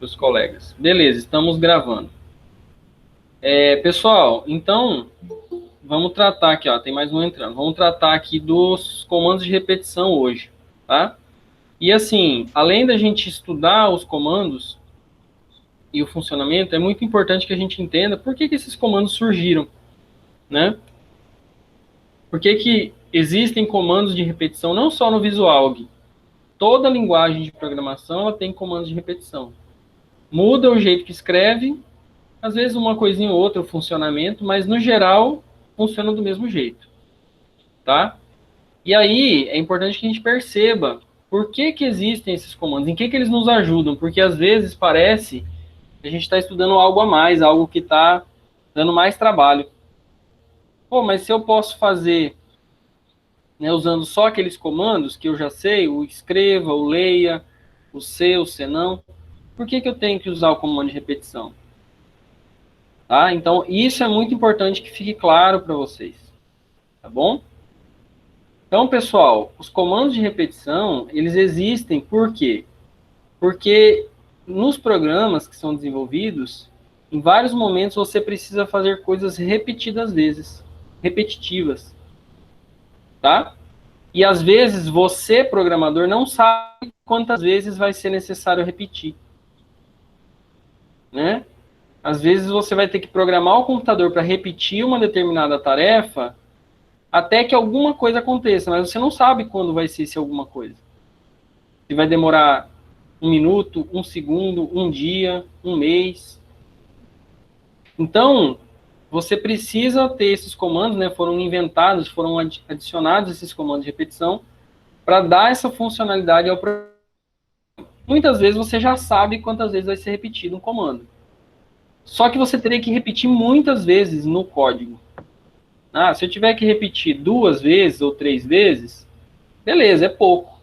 para os colegas. Beleza, estamos gravando. Pessoal, então, vamos tratar aqui, ó, tem mais um entrando. Vamos tratar aqui dos comandos de repetição hoje, tá? E assim, além da gente estudar os comandos e o funcionamento, é muito importante que a gente entenda por que esses comandos surgiram, né? Por que existem comandos de repetição não só no Visual, Gui? Toda linguagem de programação ela tem comandos de repetição. Muda o jeito que escreve, às vezes uma coisinha ou outra o funcionamento, mas no geral funciona do mesmo jeito, tá? E aí é importante que a gente perceba por que existem esses comandos, em que eles nos ajudam, porque às vezes parece que a gente está estudando algo a mais, algo que está dando mais trabalho. Pô, mas se eu posso fazer, né, usando só aqueles comandos que eu já sei, o escreva, o leia, o se, o senão, por que eu tenho que usar o comando de repetição? Tá? Então, isso é muito importante que fique claro para vocês, tá bom? Então, pessoal, os comandos de repetição, eles existem por quê? Porque nos programas que são desenvolvidos, em vários momentos você precisa fazer coisas repetidas vezes, repetitivas, tá? E às vezes você, programador, não sabe quantas vezes vai ser necessário repetir, né? Às vezes você vai ter que programar o computador para repetir uma determinada tarefa até que alguma coisa aconteça, mas você não sabe quando vai ser esse alguma coisa. Se vai demorar 1 minuto, 1 segundo, 1 dia, 1 mês. Então, você precisa ter esses comandos, né? Foram inventados, foram adicionados esses comandos de repetição para dar essa funcionalidade ao programa. Muitas vezes você já sabe quantas vezes vai ser repetido um comando. Só que você teria que repetir muitas vezes no código. Se eu tiver que repetir 2 vezes ou 3 vezes, beleza, é pouco.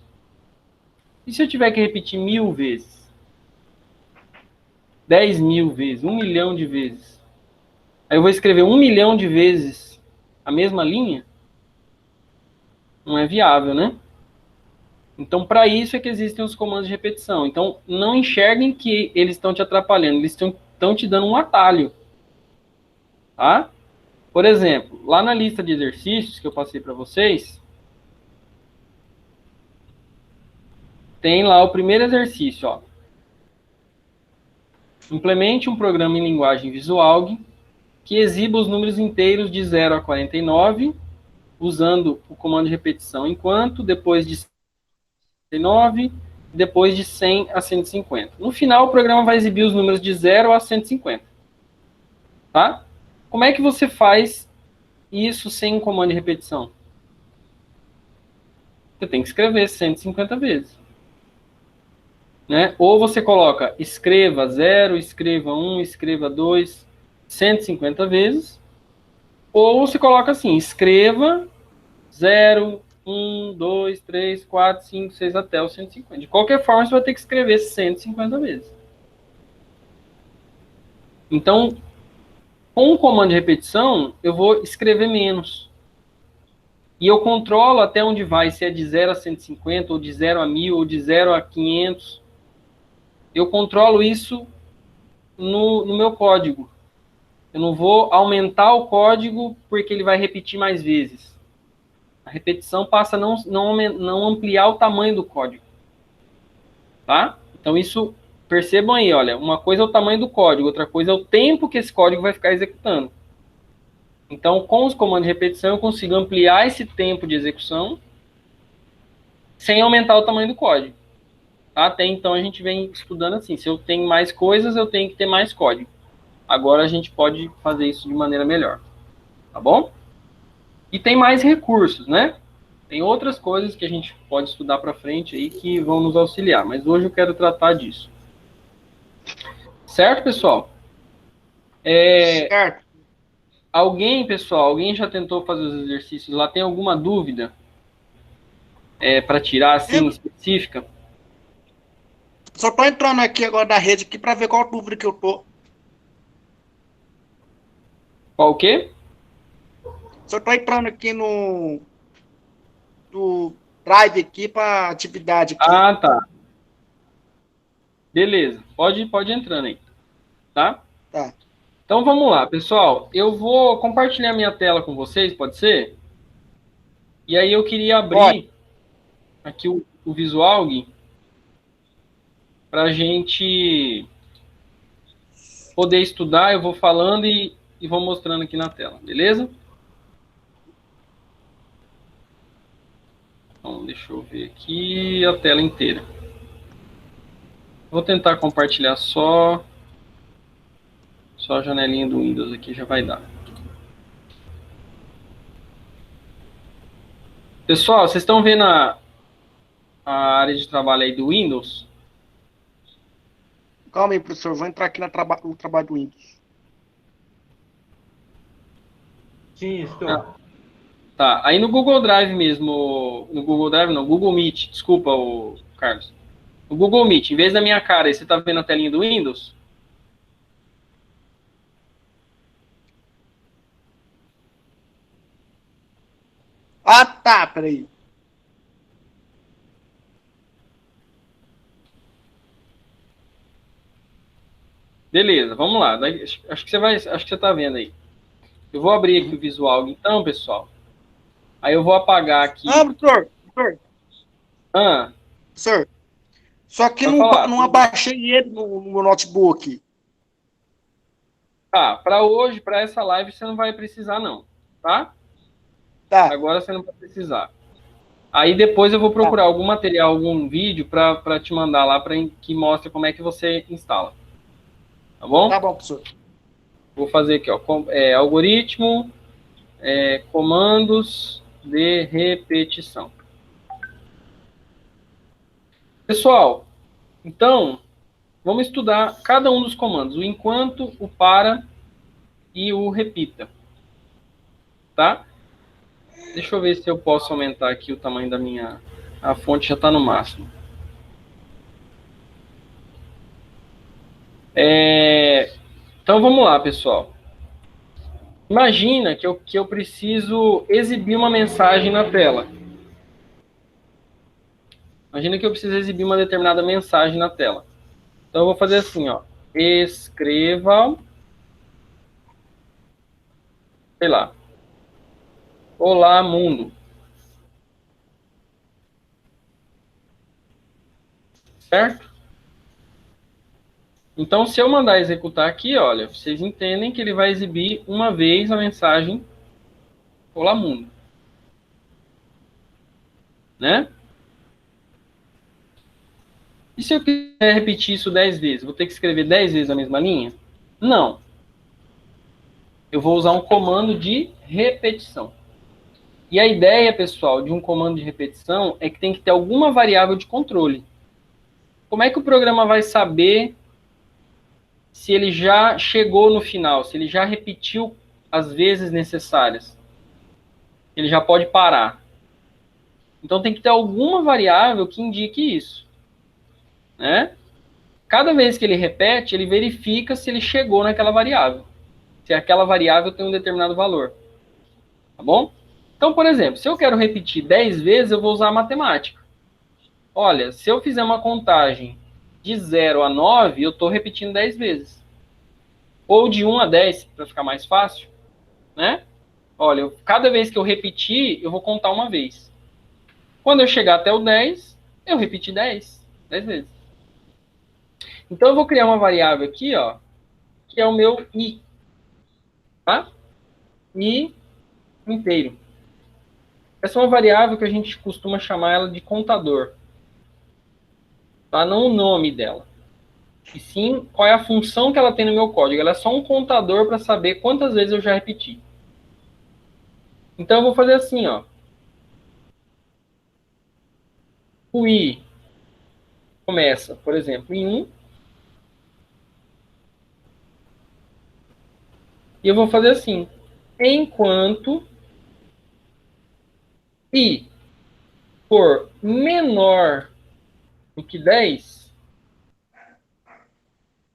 E se eu tiver que repetir 1000 vezes? 10.000 vezes? 1 milhão de vezes? Aí eu vou escrever 1 milhão de vezes a mesma linha? Não é viável, né? Então, para isso é que existem os comandos de repetição. Então, não enxerguem que eles estão te atrapalhando, eles estão te dando um atalho. Tá? Por exemplo, lá na lista de exercícios que eu passei para vocês, tem lá o primeiro exercício, ó. Implemente um programa em linguagem Visual que exiba os números inteiros de 0 a 49, usando o comando de repetição enquanto, depois de 49, depois de 100 a 150. No final, o programa vai exibir os números de 0 a 150. Tá? Como é que você faz isso sem um comando de repetição? Você tem que escrever 150 vezes. Né? Ou você coloca escreva 0, escreva 1, escreva 2, 150 vezes. Ou você coloca assim, escreva 0, 1, 2, 3, 4, 5, 6 até o 150. De qualquer forma, você vai ter que escrever 150 vezes. Então, com o comando de repetição, eu vou escrever menos. E eu controlo até onde vai, se é de 0 a 150, ou de 0 a 1000, ou de 0 a 500. Eu controlo isso no meu código. Eu não vou aumentar o código porque ele vai repetir mais vezes. A repetição passa a não ampliar o tamanho do código. Tá? Então isso, percebam aí, olha, uma coisa é o tamanho do código, outra coisa é o tempo que esse código vai ficar executando. Então, com os comandos de repetição, eu consigo ampliar esse tempo de execução sem aumentar o tamanho do código. Tá? Até então, a gente vem estudando assim, se eu tenho mais coisas, eu tenho que ter mais código. Agora, a gente pode fazer isso de maneira melhor. Tá bom? E tem mais recursos, né? Tem outras coisas que a gente pode estudar para frente aí que vão nos auxiliar, mas hoje eu quero tratar disso. Certo, pessoal? Certo. Alguém já tentou fazer os exercícios lá? Tem alguma dúvida para tirar, assim, Eu específica? só tô entrando aqui agora na rede aqui para ver qual dúvida que eu tô. Qual o quê? Só tô entrando aqui no Drive aqui para atividade aqui. Ah, tá. Beleza, pode entrando aí, tá? Tá. Então vamos lá, pessoal. Eu vou compartilhar minha tela com vocês, pode ser? E aí eu queria Pode. abrir aqui o visual, Gui, para a gente poder estudar. Eu vou falando e vou mostrando aqui na tela, beleza? Então, deixa eu ver aqui a tela inteira. Vou tentar compartilhar só a janelinha do Windows aqui já vai dar. Pessoal, vocês estão vendo a área de trabalho aí do Windows? Calma aí, professor. Vou entrar aqui no trabalho do Windows. Sim, estou. Ah, tá. Aí no Google Drive mesmo, no Google Drive não, Google Meet, desculpa, o Carlos. No Google Meet, em vez da minha cara, aí você tá vendo a telinha do Windows? Ah, tá. Peraí. Beleza, vamos lá. Acho que você tá vendo aí. Eu vou abrir aqui o visual, então, pessoal. Aí eu vou apagar aqui. Ah, professor. Professor. Ah, Professor. Só que vai falar. não abaixei ele no meu notebook. Tá, para hoje, para essa live, você não vai precisar, não. Tá? Tá. Agora você não vai precisar. Aí depois eu vou Tá. procurar algum material, algum vídeo para te mandar lá para que mostre como é que você instala. Tá bom? Tá bom, professor. Vou fazer aqui, ó, algoritmo, comandos de repetição. Pessoal, então, vamos estudar cada um dos comandos, o enquanto, o para e o repita. Tá? Deixa eu ver se eu posso aumentar aqui o tamanho da minha... A fonte já está no máximo. Então, vamos lá, pessoal. Imagina que eu preciso exibir uma mensagem na tela. Imagina que eu preciso exibir uma determinada mensagem na tela. Então, eu vou fazer assim, ó. Escreva, sei lá, olá, mundo. Certo? Então, se eu mandar executar aqui, olha, vocês entendem que ele vai exibir uma vez a mensagem olá, mundo. Né? E se eu quiser repetir isso 10 vezes? Vou ter que escrever 10 vezes a mesma linha? Não. Eu vou usar um comando de repetição. E a ideia, pessoal, de um comando de repetição é que tem que ter alguma variável de controle. Como é que o programa vai saber se ele já chegou no final, se ele já repetiu as vezes necessárias? Ele já pode parar. Então tem que ter alguma variável que indique isso. Né? Cada vez que ele repete, ele verifica se ele chegou naquela variável. Se aquela variável tem um determinado valor. Tá bom? Então, por exemplo, se eu quero repetir 10 vezes, eu vou usar a matemática. Olha, se eu fizer uma contagem de 0 a 9, eu estou repetindo 10 vezes. Ou de 1 a 10, para ficar mais fácil. Né? Olha, cada vez que eu repetir, eu vou contar uma vez. Quando eu chegar até o 10, eu repeti 10 vezes. Então, eu vou criar uma variável aqui, ó, que é o meu i. Tá? I inteiro. Essa é uma variável que a gente costuma chamar ela de contador. Tá? Não o nome dela. E sim, qual é a função que ela tem no meu código. Ela é só um contador para saber quantas vezes eu já repeti. Então, eu vou fazer assim, ó. O i começa, por exemplo, em 1. E eu vou fazer assim. Enquanto i for menor do que 10,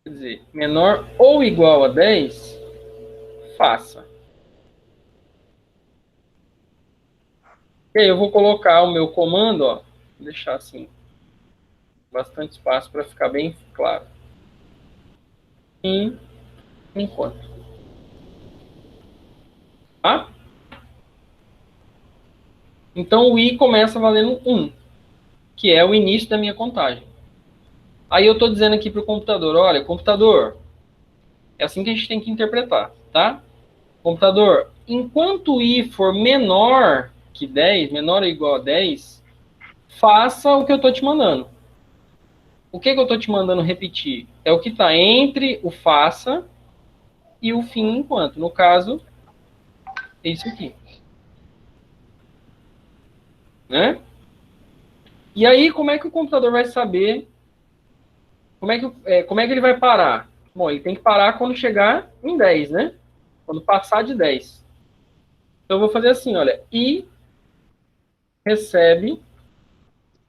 quer dizer, menor ou igual a 10, faça. E aí eu vou colocar o meu comando, ó, vou deixar assim, bastante espaço para ficar bem claro. E enquanto. Tá? Então, o i começa valendo 1, que é o início da minha contagem. Aí eu estou dizendo aqui para o computador, olha, computador, é assim que a gente tem que interpretar, tá? Computador, enquanto i for menor que 10, menor ou igual a 10, faça o que eu estou te mandando. O que eu estou te mandando repetir? É o que está entre o faça e o fim enquanto. No caso, é isso aqui. Né? E aí, como é que o computador vai saber? Como é que ele vai parar? Bom, ele tem que parar quando chegar em 10, né? Quando passar de 10. Então, eu vou fazer assim, olha. I recebe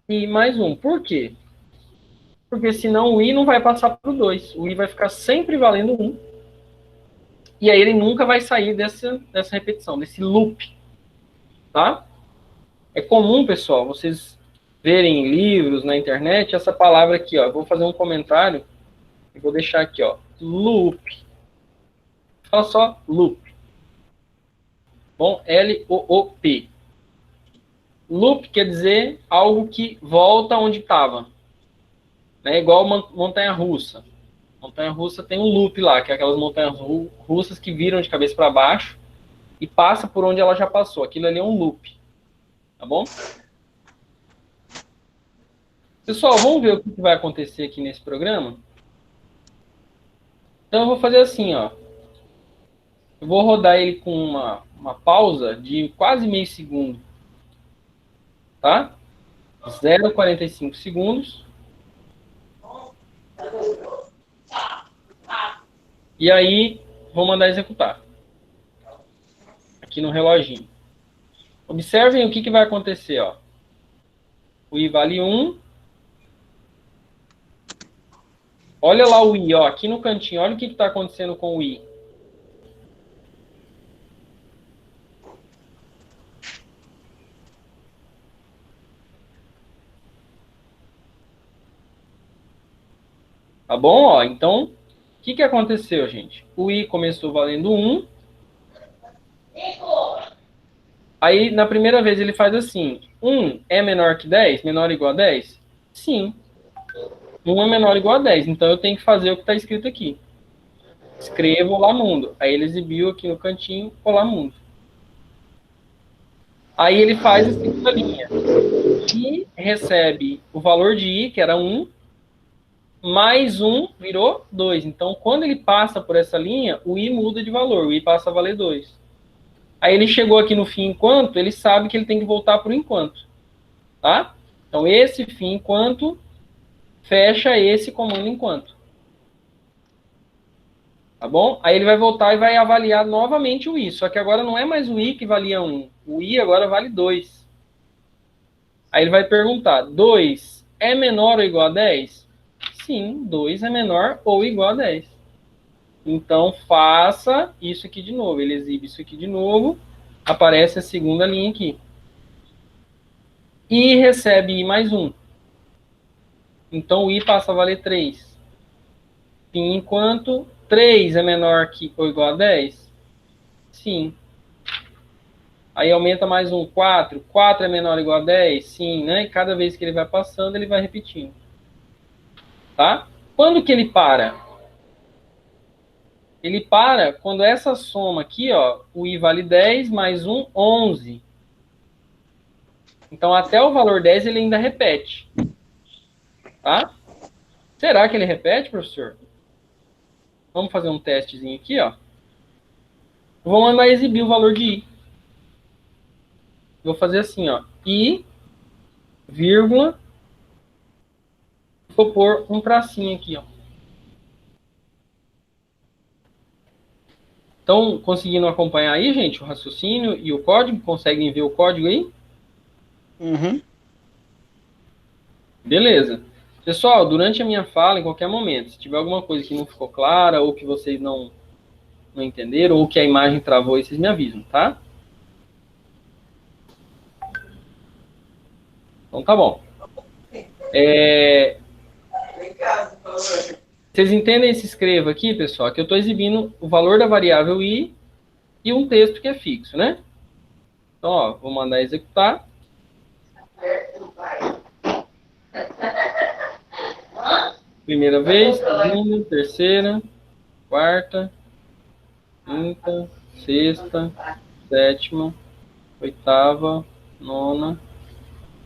I mais 1. Por quê? Porque senão o I não vai passar para o 2. O I vai ficar sempre valendo 1. E aí ele nunca vai sair dessa repetição, desse loop. Tá? É comum, pessoal, vocês verem em livros, na internet, essa palavra aqui, ó. Eu vou fazer um comentário e vou deixar aqui, ó. Loop. Fala só loop. Bom, L-O-O-P. Loop quer dizer algo que volta onde estava. É igual montanha-russa. Montanha-russa tem um loop lá, que é aquelas montanhas russas que viram de cabeça para baixo e passa por onde ela já passou. Aquilo ali é um loop. Tá bom? Pessoal, vamos ver o que vai acontecer aqui nesse programa? Então, eu vou fazer assim, ó. Eu vou rodar ele com uma pausa de quase meio segundo. Tá? 0,45 segundos. E aí, vou mandar executar. Aqui no reloginho. Observem o que vai acontecer, ó. O i vale 1. Olha lá o i, ó, aqui no cantinho. Olha o que está acontecendo com o i. Tá bom? Ó, então, o que aconteceu, gente? O i começou valendo 1. Aí, na primeira vez, ele faz assim. 1 é menor que 10? Menor ou igual a 10? Sim. 1 é menor ou igual a 10. Então, eu tenho que fazer o que está escrito aqui. Escrevo Olá Mundo. Aí, ele exibiu aqui no cantinho Olá Mundo. Aí, ele faz a segunda linha. E recebe o valor de i, que era 1, mais 1 virou 2. Então, quando ele passa por essa linha, o i muda de valor. O i passa a valer 2. Aí ele chegou aqui no fim enquanto, ele sabe que ele tem que voltar para o enquanto. Tá? Então, esse fim enquanto fecha esse comando enquanto. Tá bom? Aí ele vai voltar e vai avaliar novamente o i. Só que agora não é mais o i que valia 1. O i agora vale 2. Aí ele vai perguntar, 2 é menor ou igual a 10? Sim, 2 é menor ou igual a 10. Então, faça isso aqui de novo. Ele exibe isso aqui de novo. Aparece a segunda linha aqui. E recebe i mais 1. Então, o i passa a valer 3. Enquanto 3 é menor que ou igual a 10? Sim. Aí aumenta mais um, 4. 4 é menor ou igual a 10? Sim, né? E cada vez que ele vai passando, ele vai repetindo. Tá? Quando que ele para? Ele para quando essa soma aqui, ó, o i vale 10 mais 1, 11. Então, até o valor 10 ele ainda repete. Tá? Será que ele repete, professor? Vamos fazer um testezinho aqui, ó. Eu vou mandar exibir o valor de i. Vou fazer assim, ó. I, vírgula, vou pôr um tracinho aqui, ó. Estão conseguindo acompanhar aí, gente, o raciocínio e o código? Conseguem ver o código aí? Uhum. Beleza. Pessoal, durante a minha fala, em qualquer momento, se tiver alguma coisa que não ficou clara, ou que vocês não entenderam, ou que a imagem travou, aí vocês me avisam, tá? Então tá bom. Vocês entendem esse escreva aqui, pessoal? Que eu estou exibindo o valor da variável i e um texto que é fixo, né? Então, ó, vou mandar executar. Primeira vez, segunda, terceira, quarta, quinta, sexta, sétima, oitava, nona,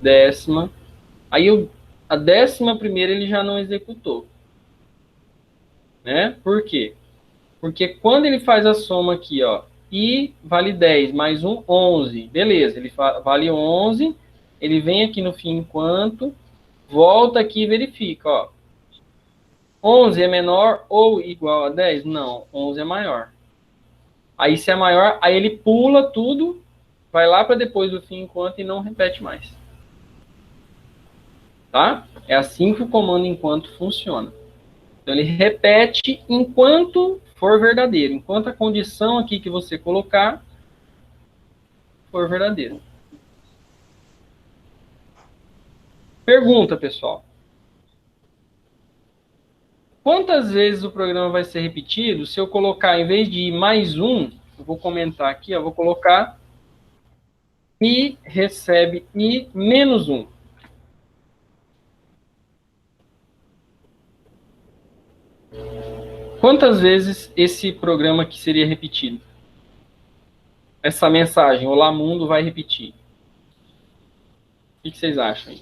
décima. Aí a 11ª ele já não executou. Né? Por quê? Porque quando ele faz a soma aqui, ó, i vale 10, mais 1, 11. Beleza, ele vale 11, ele vem aqui no fim enquanto, volta aqui e verifica, ó. 11 é menor ou igual a 10? Não, 11 é maior. Aí se é maior, aí ele pula tudo, vai lá para depois do fim enquanto e não repete mais. Tá? É assim que o comando enquanto funciona. Então, ele repete enquanto for verdadeiro. Enquanto a condição aqui que você colocar for verdadeira. Pergunta, pessoal. Quantas vezes o programa vai ser repetido se eu colocar, em vez de mais um, eu vou comentar aqui, eu vou colocar i recebe i menos 1. Quantas vezes esse programa aqui seria repetido? Essa mensagem, olá mundo, vai repetir. O que vocês acham aí?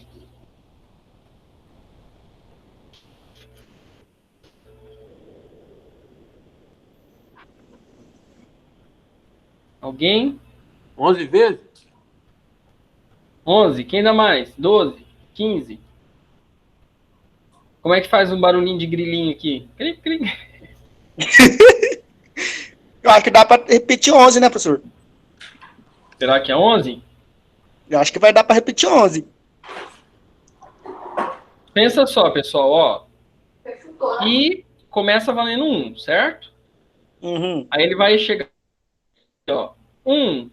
Alguém? 11 vezes? 11? Quem dá mais? 12? 15? Como é que faz um barulhinho de grilinho aqui? Clic, clic. Eu acho que dá pra repetir 11, né, professor? Será que é 11? Eu acho que vai dar pra repetir 11. Pensa só, pessoal, ó. E começa valendo 1, certo? Uhum. Aí ele vai chegar aqui, ó. 1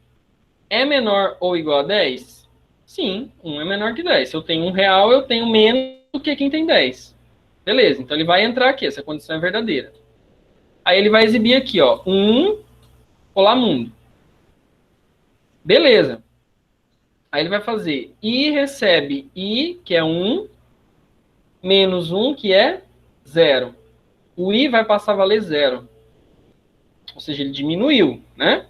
é menor ou igual a 10? Sim, 1 é menor que 10. Se eu tenho R$1, eu tenho menos do que quem tem 10. Beleza, então ele vai entrar aqui, essa condição é verdadeira. Aí ele vai exibir aqui, ó. 1, olá mundo. Beleza. Aí ele vai fazer i recebe i, que é 1, menos 1, que é 0. O i vai passar a valer 0. Ou seja, ele diminuiu, né?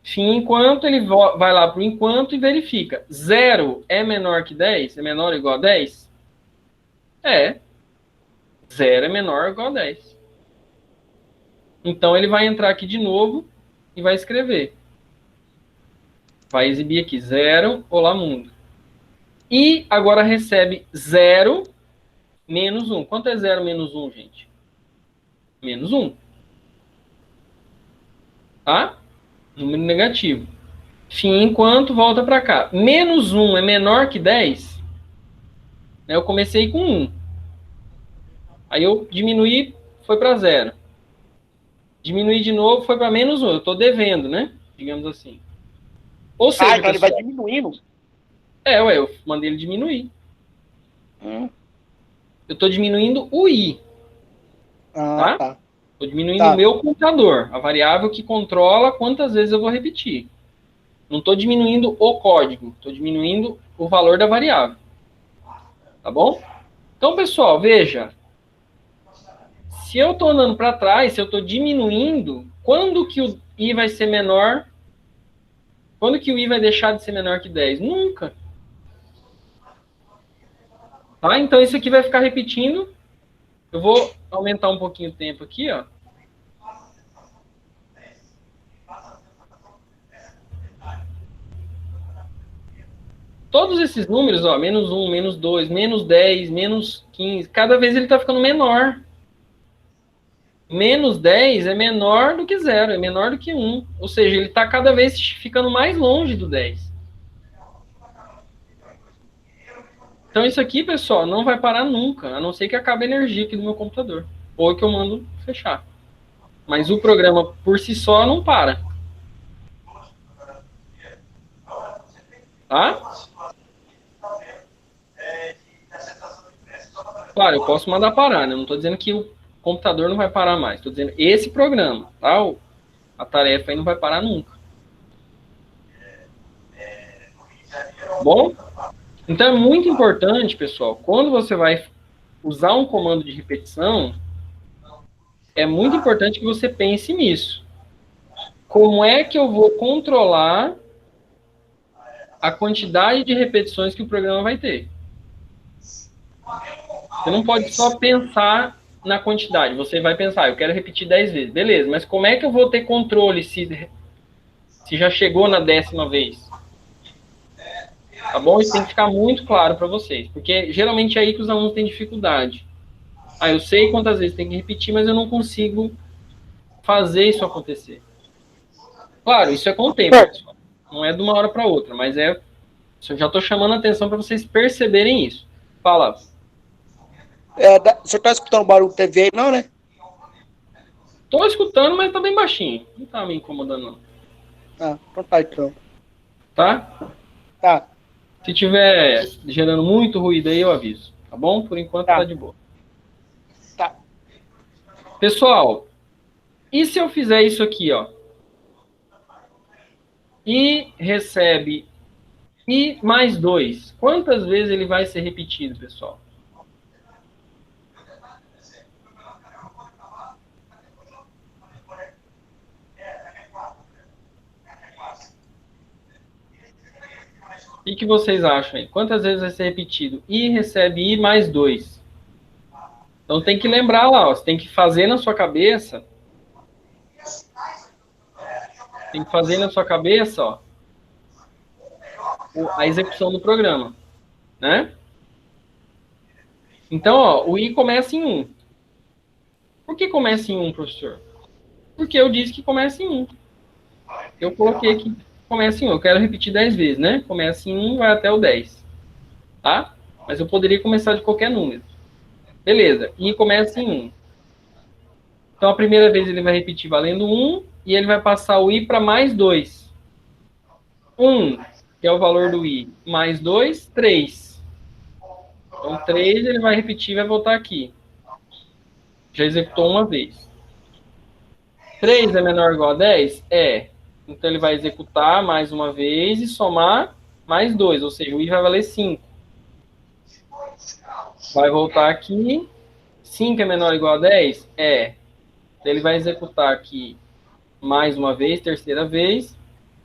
Fim enquanto, ele vai lá para o enquanto e verifica. 0 é menor que 10? É menor ou igual a 10? É. 0 é menor ou igual a 10. Então, ele vai entrar aqui de novo e vai escrever. Vai exibir aqui 0, olá mundo. E agora recebe 0 menos 1. Quanto é 0 menos 1, gente? Menos 1. Tá? Número negativo. Fim enquanto, volta para cá. Menos 1 é menor que 10? Eu comecei com 1. Aí eu diminuí, foi para 0. Diminuí de novo, foi para menos 1. Eu estou devendo, né? Digamos assim. Ou seja, Então pessoal, ele vai diminuindo. eu mandei ele diminuir. Eu estou diminuindo o i, tá? Tá. Estou diminuindo o meu contador, a variável que controla quantas vezes eu vou repetir. Não estou diminuindo o código, estou diminuindo o valor da variável. Tá bom? Então, pessoal, veja. Se eu estou andando para trás, se eu estou diminuindo, quando que o i vai ser menor? Quando que o i vai deixar de ser menor que 10? Nunca. Tá? Então, isso aqui vai ficar repetindo. Eu vou aumentar um pouquinho o tempo aqui, ó. Todos esses números, ó, menos 1, menos 2, menos 10, menos 15, cada vez ele está ficando menor. Menos 10 é menor do que 0, é menor do que 1. Ou seja, ele está cada vez ficando mais longe do 10. Então isso aqui, pessoal, não vai parar nunca, a não ser que acabe a energia aqui do meu computador. Ou que eu mando fechar. Mas o programa por si só não para. Tá? Claro, eu posso mandar parar, né? Eu não estou dizendo que o computador não vai parar mais. Estou dizendo esse programa, tá? A tarefa aí não vai parar nunca. Bom? Então é muito importante, pessoal, quando você vai usar um comando de repetição, é muito importante que você pense nisso. Como é que eu vou controlar a quantidade de repetições que o programa vai ter? Você não pode só pensar na quantidade. Você vai pensar, eu quero repetir 10 vezes. Beleza, mas como é que eu vou ter controle se já chegou na 10ª vez? Tá bom? Isso tem que ficar muito claro para vocês. Porque geralmente é aí que os alunos têm dificuldade. Ah, eu sei quantas vezes tem que repetir, mas eu não consigo fazer isso acontecer. Claro, isso é com o tempo, pessoal. Não é de uma hora para outra, mas eu já estou chamando a atenção para vocês perceberem isso. Fala. Você tá escutando o barulho da TV aí, não, né? Tô escutando, mas tá bem baixinho. Não tá me incomodando, não. Ah, então tá, então. Tá? Tá. Se tiver gerando muito ruído aí, eu aviso. Tá bom? Por enquanto tá de boa. Tá. Pessoal, e se eu fizer isso aqui, ó? I recebe I mais 2. Quantas vezes ele vai ser repetido, pessoal? O que vocês acham aí? Quantas vezes vai ser repetido? I recebe I mais 2. Então tem que lembrar lá, ó, você tem que fazer na sua cabeça. Tem que fazer na sua cabeça, ó, a execução do programa, né? Então, ó, o I começa em 1. Por que começa em 1, professor? Porque eu disse que começa em 1. Eu coloquei aqui que começa em 1. Eu quero repetir 10 vezes, né? Começa em 1, vai até o 10. Tá? Mas eu poderia começar de qualquer número. Beleza. I começa em 1. Então, a primeira vez ele vai repetir valendo 1 e ele vai passar o I para mais 2. 1, que é o valor do I, mais 2, 3. Então, 3 ele vai repetir e vai voltar aqui. Já executou uma vez. 3 é menor ou igual a 10? É. Então, ele vai executar mais uma vez e somar mais 2, ou seja, o I vai valer 5. Vai voltar aqui. 5 é menor ou igual a 10? É. Então, ele vai executar aqui mais uma vez, terceira vez.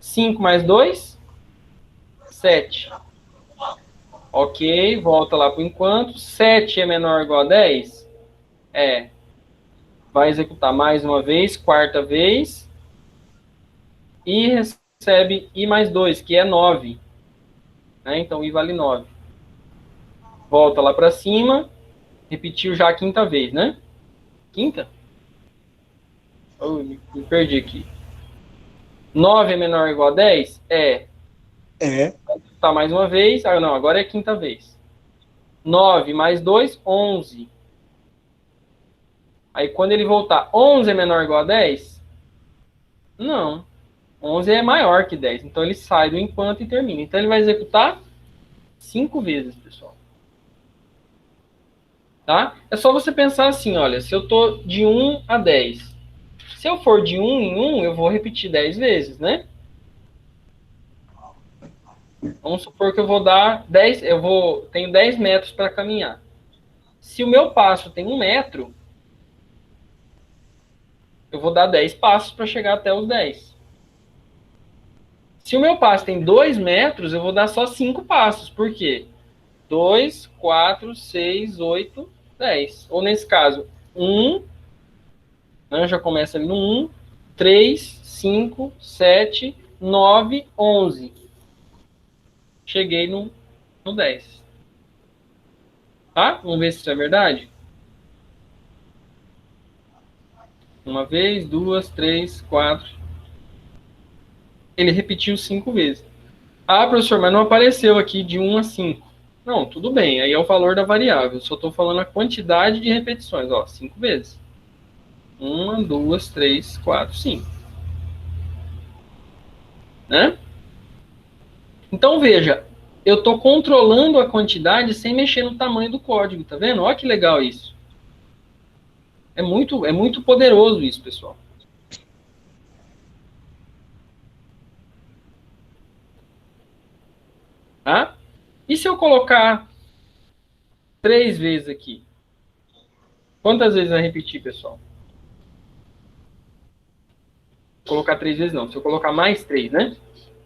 5 mais 2? 7. Ok, volta lá por enquanto. 7 é menor ou igual a 10? É. Vai executar mais uma vez, quarta vez. E recebe I mais 2, que é 9. Né? Então, I vale 9. Volta lá para cima. Repetiu já a quinta vez, né? Quinta? Oh, me perdi aqui. 9 é menor ou igual a 10? É. É. Tá mais uma vez. Ah, não, agora é a quinta vez. 9 mais 2, 11. Aí quando ele voltar, 11 é menor ou igual a 10? Não. 11 é maior que 10. Então ele sai do enquanto e termina. Então ele vai executar 5 vezes, pessoal. Tá? É só você pensar assim, olha, se eu tô de 1 a 10. Se eu for de 1 em 1, eu vou repetir 10 vezes, né? Vamos supor que eu vou dar 10, tenho 10 metros para caminhar. Se o meu passo tem 1 metro, eu vou dar 10 passos para chegar até os 10. Se o meu passo tem 2 metros, eu vou dar só 5 passos. Por quê? 2, 4, 6, 8, 10. Ou nesse caso, 1, né, já começa ali no 1, 3, 5, 7, 9, 11. Cheguei no 10. Tá? Vamos ver se isso é verdade? Uma vez, 2, 3, 4. Ele repetiu 5 vezes. Ah, professor, mas não apareceu aqui de 1 a 5. Não, tudo bem. Aí é o valor da variável. Só estou falando a quantidade de repetições. Ó, 5 vezes. 1, 2, 3, 4, 5. Né? Então, veja. eu estou controlando a quantidade sem mexer no tamanho do código, tá vendo? Olha que legal isso. É muito poderoso isso, pessoal. Tá? E se eu colocar 3 vezes aqui? Quantas vezes vai repetir, pessoal? Vou colocar 3 vezes não. Se eu colocar mais 3, né?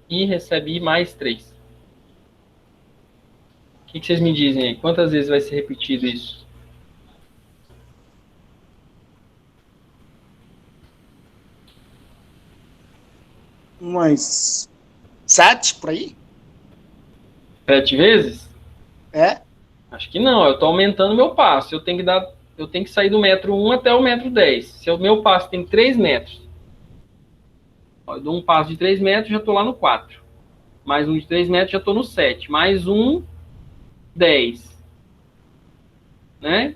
E recebe mais 3. O que vocês me dizem aí? Quantas vezes vai ser repetido isso? Umas 7 por aí? 7 vezes? É? Acho que não. Eu estou aumentando meu passo. Eu tenho que sair do metro 1 até o metro 10. Se o meu passo tem 3 metros, eu dou um passo de 3 metros, já estou lá no 4. Mais um de 3 metros, já estou no 7. Mais um, 10. Né?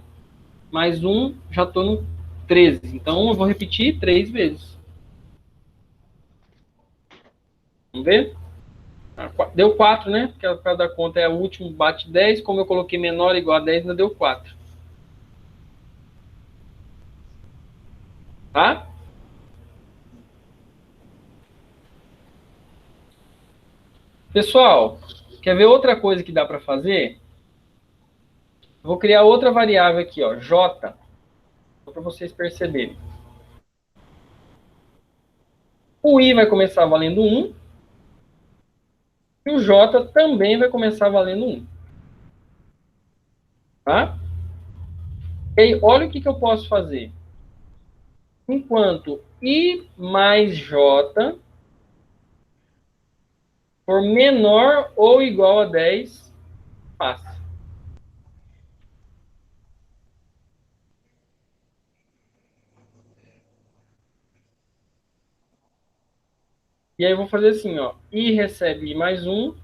Mais um, já estou no 13. Então, eu vou repetir 3 vezes. Vamos ver? Deu 4, né? Porque a cada conta é o último, bate 10. Como eu coloquei menor ou igual a 10, ainda deu 4. Tá? Pessoal, quer ver outra coisa que dá para fazer? Vou criar outra variável aqui, ó, j, só para vocês perceberem. O i vai começar valendo 1 e o j também vai começar valendo 1. Tá? E aí, olha o que eu posso fazer. Enquanto i mais j for menor ou igual a 10, passa. E aí eu vou fazer assim, ó. I recebe I mais 1,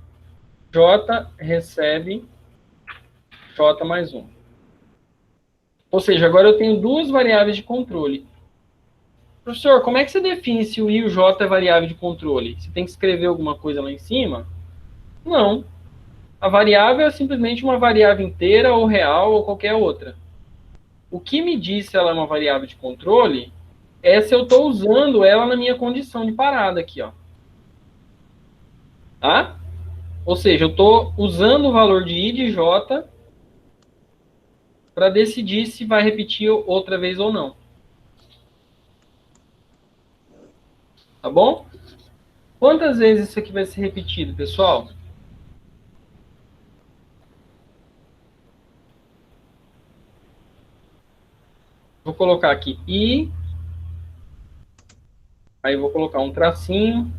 J recebe J mais 1. Ou seja, agora eu tenho duas variáveis de controle. Professor, como é que você define se o I e o J é variável de controle? Você tem que escrever alguma coisa lá em cima? Não. A variável é simplesmente uma variável inteira ou real ou qualquer outra. O que me diz se ela é uma variável de controle é se eu estou usando ela na minha condição de parada aqui, ó. Tá? Ou seja, eu estou usando o valor de I e de J para decidir se vai repetir outra vez ou não. Tá bom? Quantas vezes isso aqui vai ser repetido, pessoal? Vou colocar aqui I. Aí vou colocar um tracinho.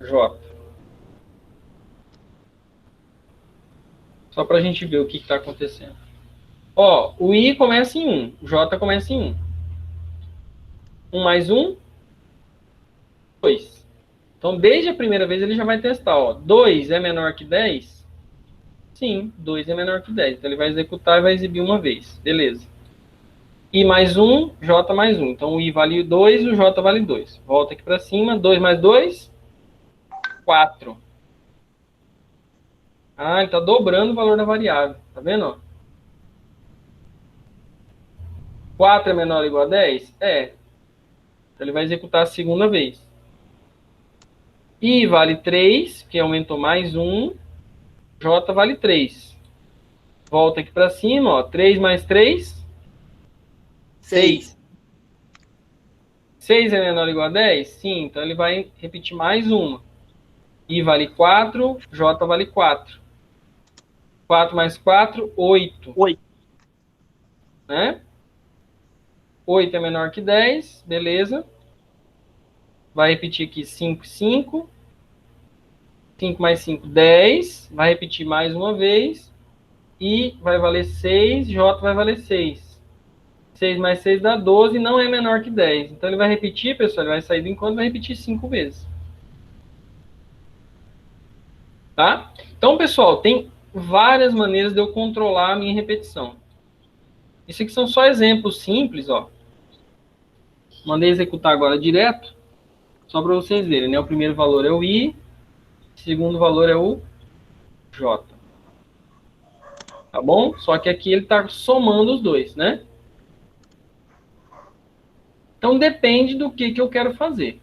J. Só para a gente ver o que está acontecendo. Ó, o I começa em 1. O J começa em 1. 1 mais 1, 2. Então, desde a primeira vez, ele já vai testar. Ó, 2 é menor que 10? Sim, 2 é menor que 10. Então, ele vai executar e vai exibir uma vez. Beleza. I mais 1, J mais 1. Então, o I vale 2 e o J vale 2. Volta aqui para cima. 2 mais 2, 4. Ah, ele está dobrando o valor da variável. Tá vendo? Ó? 4 é menor ou igual a 10? É. Então, ele vai executar a segunda vez. I vale 3, que aumentou mais 1. J vale 3. Volta aqui para cima, ó. 3 mais 3, 6. 6 é menor ou igual a 10? Sim, então ele vai repetir mais uma. I vale 4, J vale 4. 4 mais 4, 8. 8. Né? 8 é menor que 10, beleza. Vai repetir aqui 5, 5. 5 mais 5, 10. Vai repetir mais uma vez. I vai valer 6, J vai valer 6. 6 mais 6 dá 12, não é menor que 10. Então ele vai repetir, pessoal, ele vai sair do encontro e vai repetir 5 vezes. Tá? Então, pessoal, tem várias maneiras de eu controlar a minha repetição. Isso aqui são só exemplos simples, ó. Mandei executar agora direto. Só para vocês verem, né? O primeiro valor é o I, o segundo valor é o J. Tá bom? Só que aqui ele está somando os dois, né? Então depende do que eu quero fazer.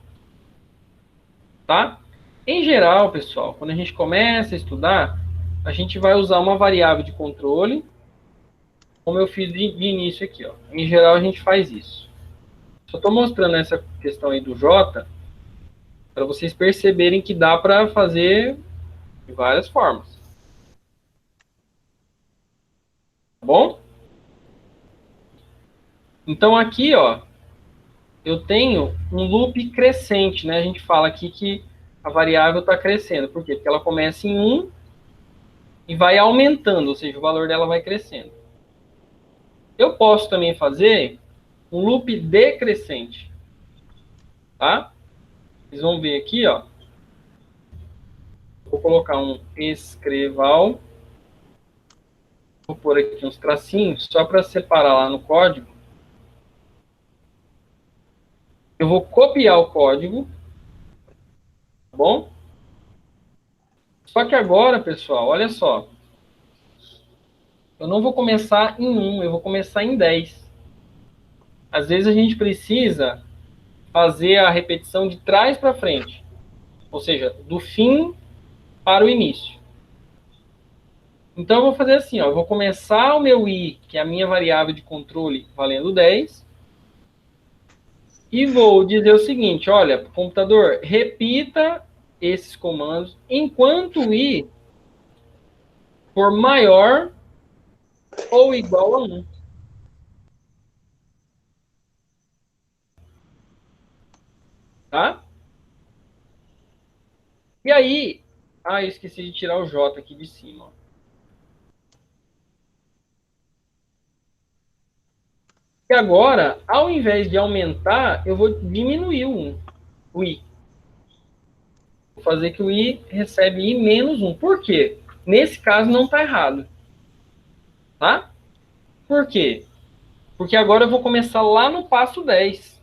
Tá? Em geral, pessoal, quando a gente começa a estudar, a gente vai usar uma variável de controle, como eu fiz de início aqui, ó. Em geral, a gente faz isso. Só estou mostrando essa questão aí do J, para vocês perceberem que dá para fazer de várias formas. Tá bom? Então aqui, ó, eu tenho um loop crescente, né? A gente fala aqui que a variável está crescendo. Por quê? Porque ela começa em 1 e vai aumentando, ou seja, o valor dela vai crescendo. Eu posso também fazer um loop decrescente. Tá? Vocês vão ver aqui, ó. Vou colocar um escreval. Vou pôr aqui uns tracinhos, só para separar lá no código. Eu vou copiar o código. Tá bom? Só que agora, pessoal, olha só. Eu não vou começar em 1, eu vou começar em 10. Às vezes a gente precisa fazer a repetição de trás para frente. Ou seja, do fim para o início. Então eu vou fazer assim, ó, eu vou começar o meu I, que é a minha variável de controle, valendo 10. E vou dizer o seguinte, olha, computador, repita esses comandos enquanto o I for maior ou igual a 1. Tá? E aí, eu esqueci de tirar o J aqui de cima. Ó. E agora, ao invés de aumentar, eu vou diminuir o I. Vou fazer que o I recebe I menos 1. Por quê? Nesse caso não está errado. Tá? Por quê? Porque agora eu vou começar lá no passo 10.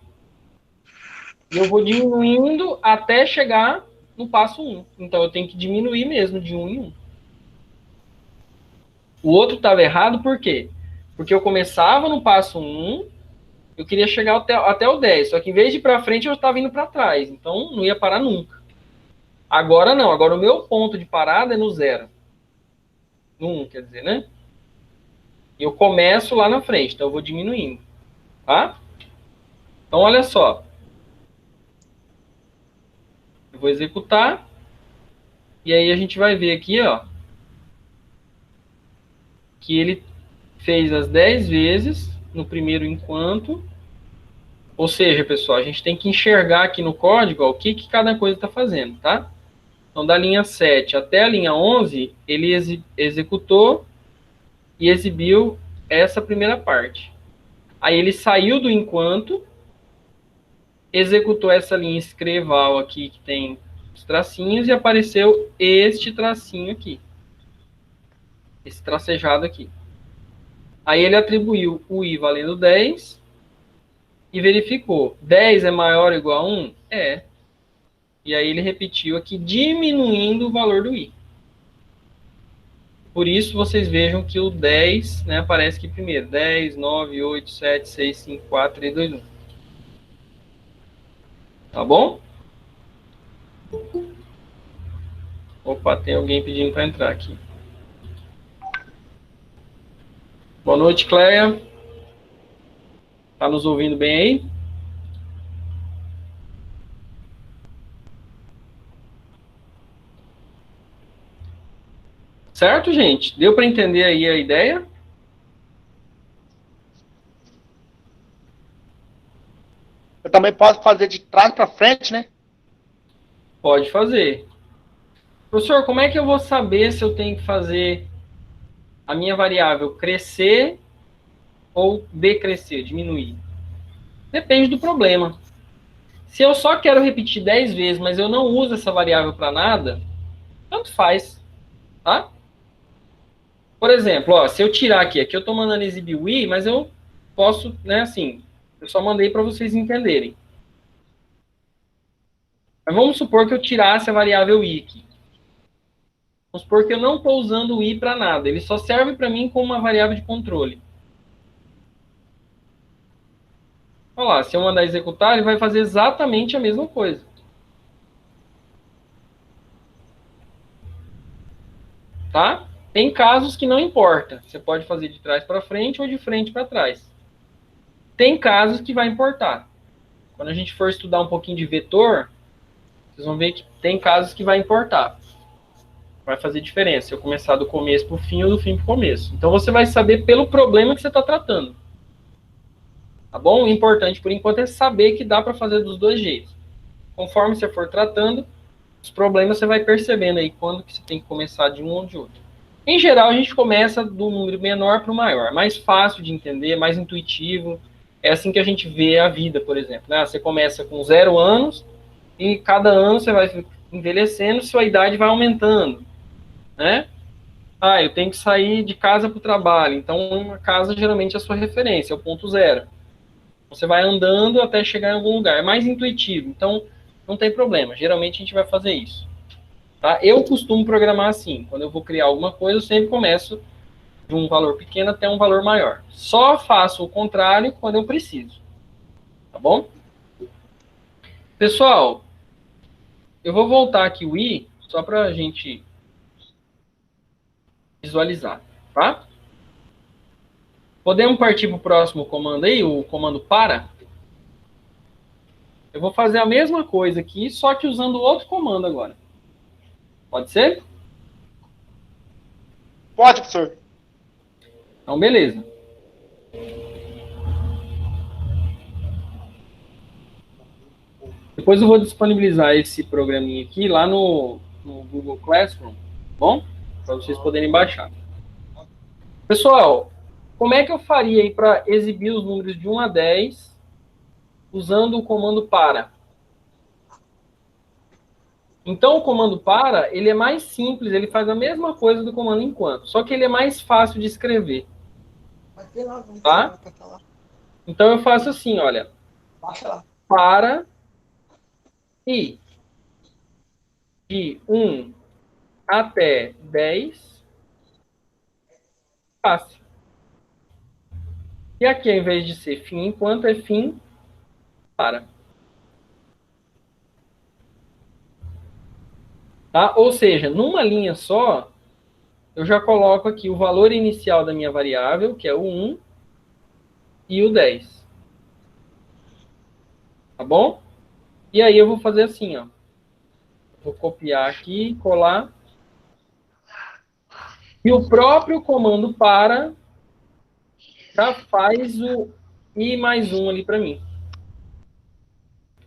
E eu vou diminuindo até chegar no passo 1. Então eu tenho que diminuir mesmo de 1 em 1. O outro estava errado por quê? Porque eu começava no passo 1, eu queria chegar até o 10. Só que em vez de ir para frente, eu estava indo para trás. Então não ia parar nunca. Agora não. Agora o meu ponto de parada é no 0. No 1, quer dizer, né? E eu começo lá na frente. Então eu vou diminuindo. Tá? Então olha só. Eu vou executar. E aí a gente vai ver aqui, ó. Que ele fez as 10 vezes no primeiro enquanto. Ou seja, pessoal, a gente tem que enxergar aqui no código ó, o que cada coisa está fazendo, tá? Então, da linha 7 até a linha 11, ele executou e exibiu essa primeira parte. Aí ele saiu do enquanto, executou essa linha escreval aqui, que tem os tracinhos, e apareceu este tracinho aqui. Esse tracejado aqui. Aí ele atribuiu o I valendo 10 e verificou. 10 é maior ou igual a 1? É. E aí ele repetiu aqui, diminuindo o valor do I. Por isso, vocês vejam que o 10 né, aparece aqui primeiro. 10, 9, 8, 7, 6, 5, 4, 3, 2, 1. Tá bom? Opa, tem alguém pedindo para entrar aqui. Boa noite, Cléia. Tá nos ouvindo bem aí? Certo, gente? Deu para entender aí a ideia? Eu também posso fazer de trás para frente, né? Pode fazer. Professor, como é que eu vou saber se eu tenho que fazer a minha variável crescer ou decrescer, diminuir? Depende do problema. Se eu só quero repetir 10 vezes, mas eu não uso essa variável para nada, tanto faz, tá? Por exemplo, ó, se eu tirar aqui eu estou mandando exibir o I, mas eu posso, né, assim, eu só mandei para vocês entenderem. Mas vamos supor que eu tirasse a variável i aqui. Vamos supor que eu não estou usando o i para nada. Ele só serve para mim como uma variável de controle. Olha lá, se eu mandar executar, ele vai fazer exatamente a mesma coisa. Tá? Tem casos que não importa. Você pode fazer de trás para frente ou de frente para trás. Tem casos que vai importar. Quando a gente for estudar um pouquinho de vetor, vocês vão ver que tem casos que vai importar. Vai fazer diferença. Se eu começar do começo para o fim ou do fim para o começo. Então você vai saber pelo problema que você está tratando. Tá bom? O importante, por enquanto, é saber que dá para fazer dos dois jeitos. Conforme você for tratando, os problemas você vai percebendo aí quando que você tem que começar de um ou de outro. Em geral, a gente começa do número menor para o maior. Mais fácil de entender, mais intuitivo. É assim que a gente vê a vida, por exemplo. Né? Você começa com 0 anos e cada ano você vai envelhecendo, sua idade vai aumentando. Né? Ah, eu tenho que sair de casa para o trabalho. Então, a casa geralmente é a sua referência, é o ponto 0. Você vai andando até chegar em algum lugar. É mais intuitivo, então não tem problema. Geralmente a gente vai fazer isso. Tá? Eu costumo programar assim. Quando eu vou criar alguma coisa, eu sempre começo de um valor pequeno até um valor maior. Só faço o contrário quando eu preciso. Tá bom? Pessoal, eu vou voltar aqui o i, só para a gente visualizar. Tá? Podemos partir para o próximo comando aí, o comando para? Eu vou fazer a mesma coisa aqui, só que usando outro comando agora. Pode ser? Pode, professor. Então, beleza. Depois eu vou disponibilizar esse programinha aqui lá no Google Classroom, tá bom? Para vocês poderem baixar. Pessoal, como é que eu faria aí para exibir os números de 1 a 10 usando o comando para? Então, o comando para, ele é mais simples, ele faz a mesma coisa do comando enquanto, só que ele é mais fácil de escrever. Tá? Então, eu faço assim, olha. Para e de 1 até 10, fácil. E aqui, ao invés de ser fim enquanto, é fim para. Tá? Ou seja, numa linha só, eu já coloco aqui o valor inicial da minha variável, que é o 1, e o 10. Tá bom? E aí eu vou fazer assim, ó. Vou copiar aqui, colar. E o próprio comando para já faz o i mais 1 ali para mim.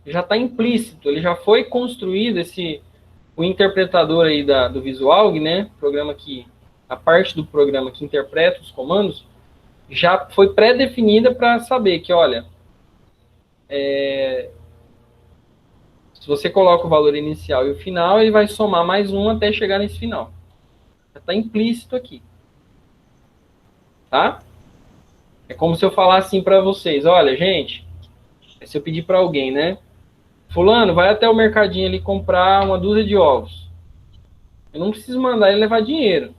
Já está implícito, ele já foi construído, o interpretador aí do Visualg, né? Programa que, a parte do programa que interpreta os comandos, já foi pré-definida para saber que, olha, se você coloca o valor inicial e o final, ele vai somar mais 1 até chegar nesse final. Já está implícito aqui. Tá? É como se eu falasse assim para vocês, olha, gente, se eu pedir para alguém, né? Fulano, vai até o mercadinho ali comprar uma dúzia de ovos. Eu não preciso mandar ele levar dinheiro.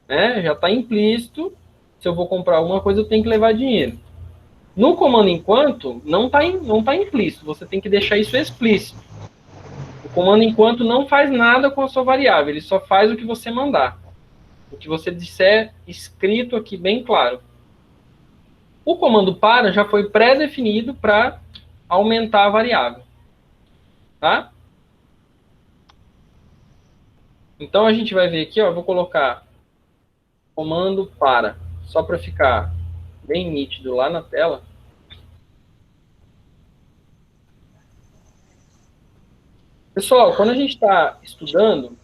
Né? Já está implícito. Se eu vou comprar alguma coisa, eu tenho que levar dinheiro. No comando enquanto, não tá implícito. Você tem que deixar isso explícito. O comando enquanto não faz nada com a sua variável. Ele só faz o que você mandar. O que você disser escrito aqui bem claro. O comando para já foi pré-definido para aumentar a variável. Tá? Então, a gente vai ver aqui, ó, eu vou colocar comando para, só para ficar bem nítido lá na tela. Pessoal, quando a gente está estudando,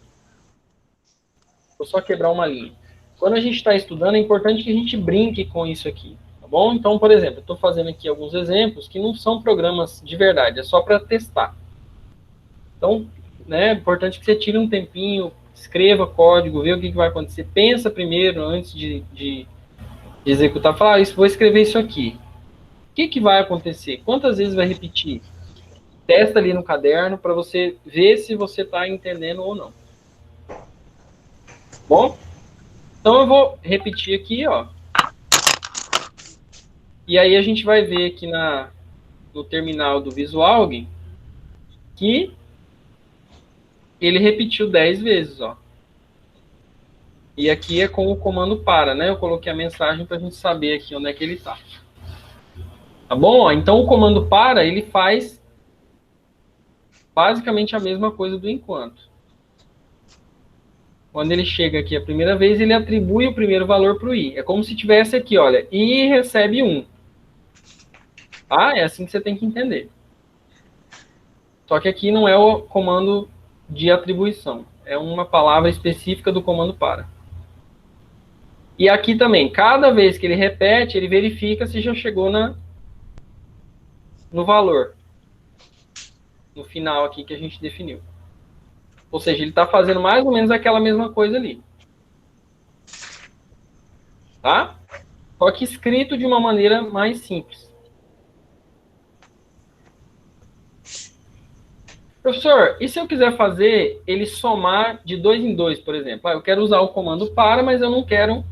vou só quebrar uma linha. Quando a gente está estudando, é importante que a gente brinque com isso aqui, tá bom? Então, por exemplo, eu estou fazendo aqui alguns exemplos que não são programas de verdade, é só para testar. Então, né, é importante que você tire um tempinho, escreva código, vê o que vai acontecer. Pensa primeiro, antes de executar. Fala, vou escrever isso aqui. O que vai acontecer? Quantas vezes vai repetir? testa ali no caderno para você ver se você está entendendo ou não. Bom? Então eu vou repetir aqui, ó. E aí a gente vai ver aqui no terminal do Visualg que ele repetiu 10 vezes, ó. E aqui é com o comando para, né? Eu coloquei a mensagem para a gente saber aqui onde é que ele está. Tá bom? Ó, então o comando para, ele faz basicamente a mesma coisa do enquanto. Quando ele chega aqui a primeira vez, ele atribui o primeiro valor para o i. É como se tivesse aqui, olha, i recebe 1. Tá? É assim que você tem que entender. Só que aqui não é o comando de atribuição. É uma palavra específica do comando para. E aqui também, cada vez que ele repete, ele verifica se já chegou no valor. No final aqui que a gente definiu. Ou seja, ele está fazendo mais ou menos aquela mesma coisa ali. Tá? Só que escrito de uma maneira mais simples. Professor, e se eu quiser fazer ele somar de 2 em 2, por exemplo? Eu quero usar o comando para, mas eu não quero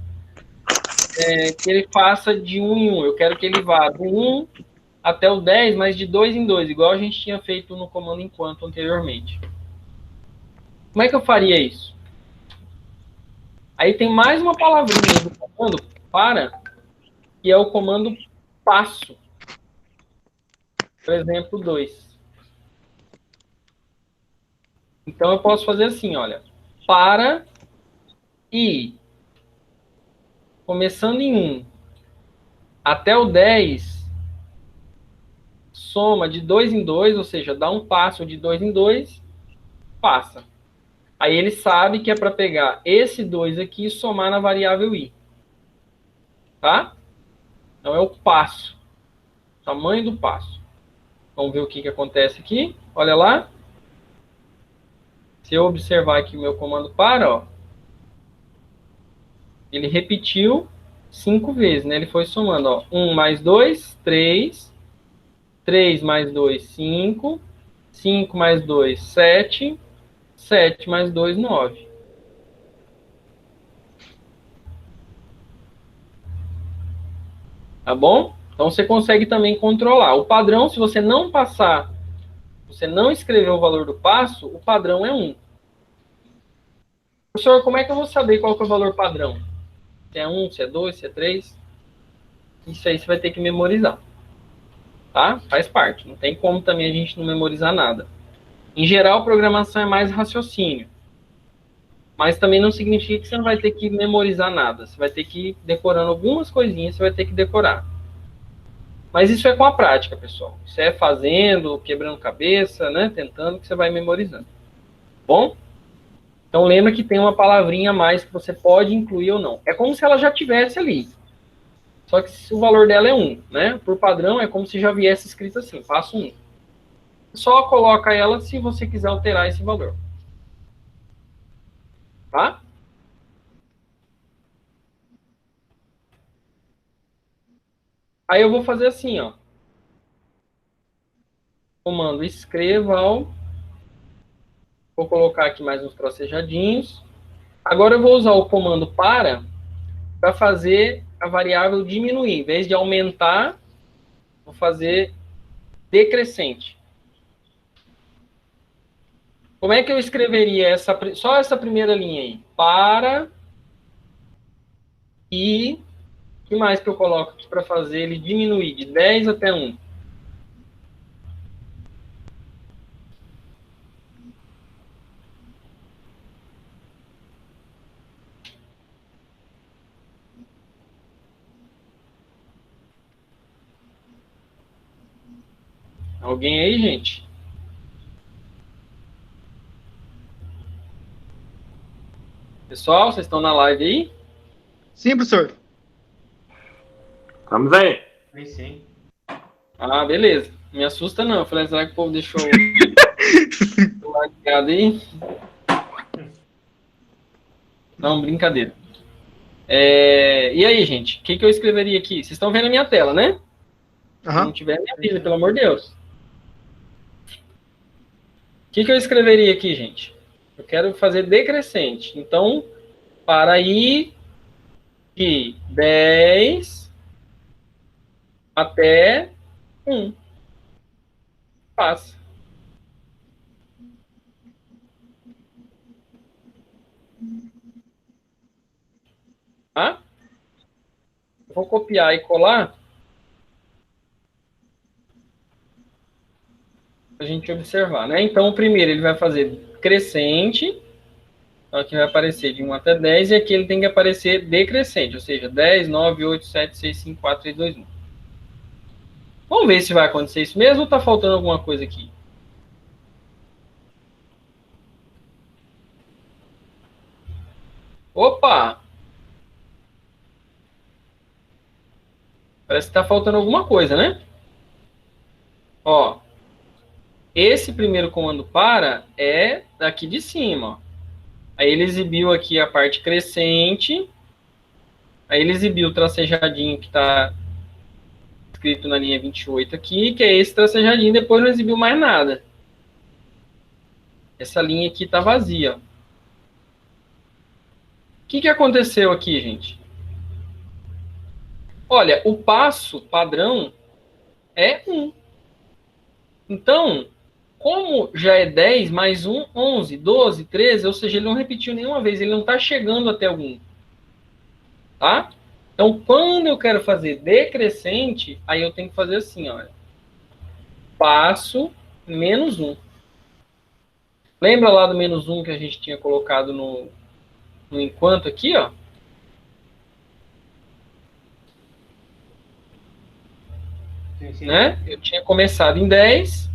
que ele faça de 1 em 1. Eu quero que ele vá do 1 até o 10, mas de 2 em 2, igual a gente tinha feito no comando enquanto anteriormente. Como é que eu faria isso? Aí tem mais uma palavrinha do comando para, que é o comando passo. Por exemplo, 2. Então eu posso fazer assim, olha. Para e começando em 1 até o 10, soma de 2 em 2, ou seja, dá um passo de 2 em 2, passa. Aí ele sabe que é para pegar esse 2 aqui e somar na variável i. Tá? Então é o passo. Tamanho do passo. Vamos ver o que acontece aqui. Olha lá. Se eu observar aqui o meu comando para, ó, ele repetiu 5 vezes, né? Ele foi somando, ó. 1 mais 2, 3. 3 mais 2, 5. 5 mais 2, 7. 7 mais 2, 9. Tá bom? Então você consegue também controlar. O padrão, se você não passar, você não escrever o valor do passo, o padrão é 1. Professor, como é que eu vou saber qual que é o valor padrão? Se é 1, se é 2, se é 3? Isso aí você vai ter que memorizar. Tá? Faz parte. Não tem como também a gente não memorizar nada. Em geral, programação é mais raciocínio. Mas também não significa que você não vai ter que memorizar nada. Você vai ter que ir decorando algumas coisinhas, você vai ter que decorar. Mas isso é com a prática, pessoal. Isso é fazendo, quebrando cabeça, né? Tentando, que você vai memorizando. Bom? Então lembra que tem uma palavrinha a mais que você pode incluir ou não. É como se ela já tivesse ali. Só que o valor dela é 1, né? Por padrão é como se já viesse escrito assim, passo 1. Só coloca ela se você quiser alterar esse valor. Tá? Aí eu vou fazer assim, ó. Comando escreva ao. Vou colocar aqui mais uns trocejadinhos. Agora eu vou usar o comando para fazer a variável diminuir. Em vez de aumentar, vou fazer decrescente. Como é que eu escreveria só essa primeira linha aí? Para e o que mais que eu coloco aqui para fazer ele diminuir de 10 até 1? Alguém aí, gente? Pessoal, vocês estão na live aí? Sim, professor. Vamos aí. Sim. Ah, beleza. Me assusta não. Eu falei, será que o povo deixou o ligado aí? Não, brincadeira. E aí, gente? O que eu escreveria aqui? Vocês estão vendo a minha tela, né? Se não tiver, me avisa, pelo amor de Deus. que eu escreveria aqui, gente? Eu quero fazer decrescente. Então, para ir de 10 até 1. Passa. Tá? Eu vou copiar e colar para a gente observar, né? Então, o primeiro ele vai fazer crescente. Então, aqui vai aparecer de 1 até 10, e aqui ele tem que aparecer decrescente, ou seja, 10, 9, 8, 7, 6, 5, 4, 3, 2, 1. Vamos ver se vai acontecer isso mesmo ou está faltando alguma coisa aqui. Opa! Parece que está faltando alguma coisa, né? Ó, esse primeiro comando para é daqui de cima, ó. Aí ele exibiu aqui a parte crescente. Aí ele exibiu o tracejadinho que está escrito na linha 28 aqui, que é esse tracejadinho, depois não exibiu mais nada. Essa linha aqui está vazia. O que aconteceu aqui, gente? Olha, o passo padrão é 1. Então, como já é 10 mais 1, 11, 12, 13, ou seja, ele não repetiu nenhuma vez, ele não está chegando até algum. Tá? Então, quando eu quero fazer decrescente, aí eu tenho que fazer assim, olha. Passo menos 1. Lembra lá do menos 1 que a gente tinha colocado no enquanto aqui, ó? Sim, sim. Né? Eu tinha começado em 10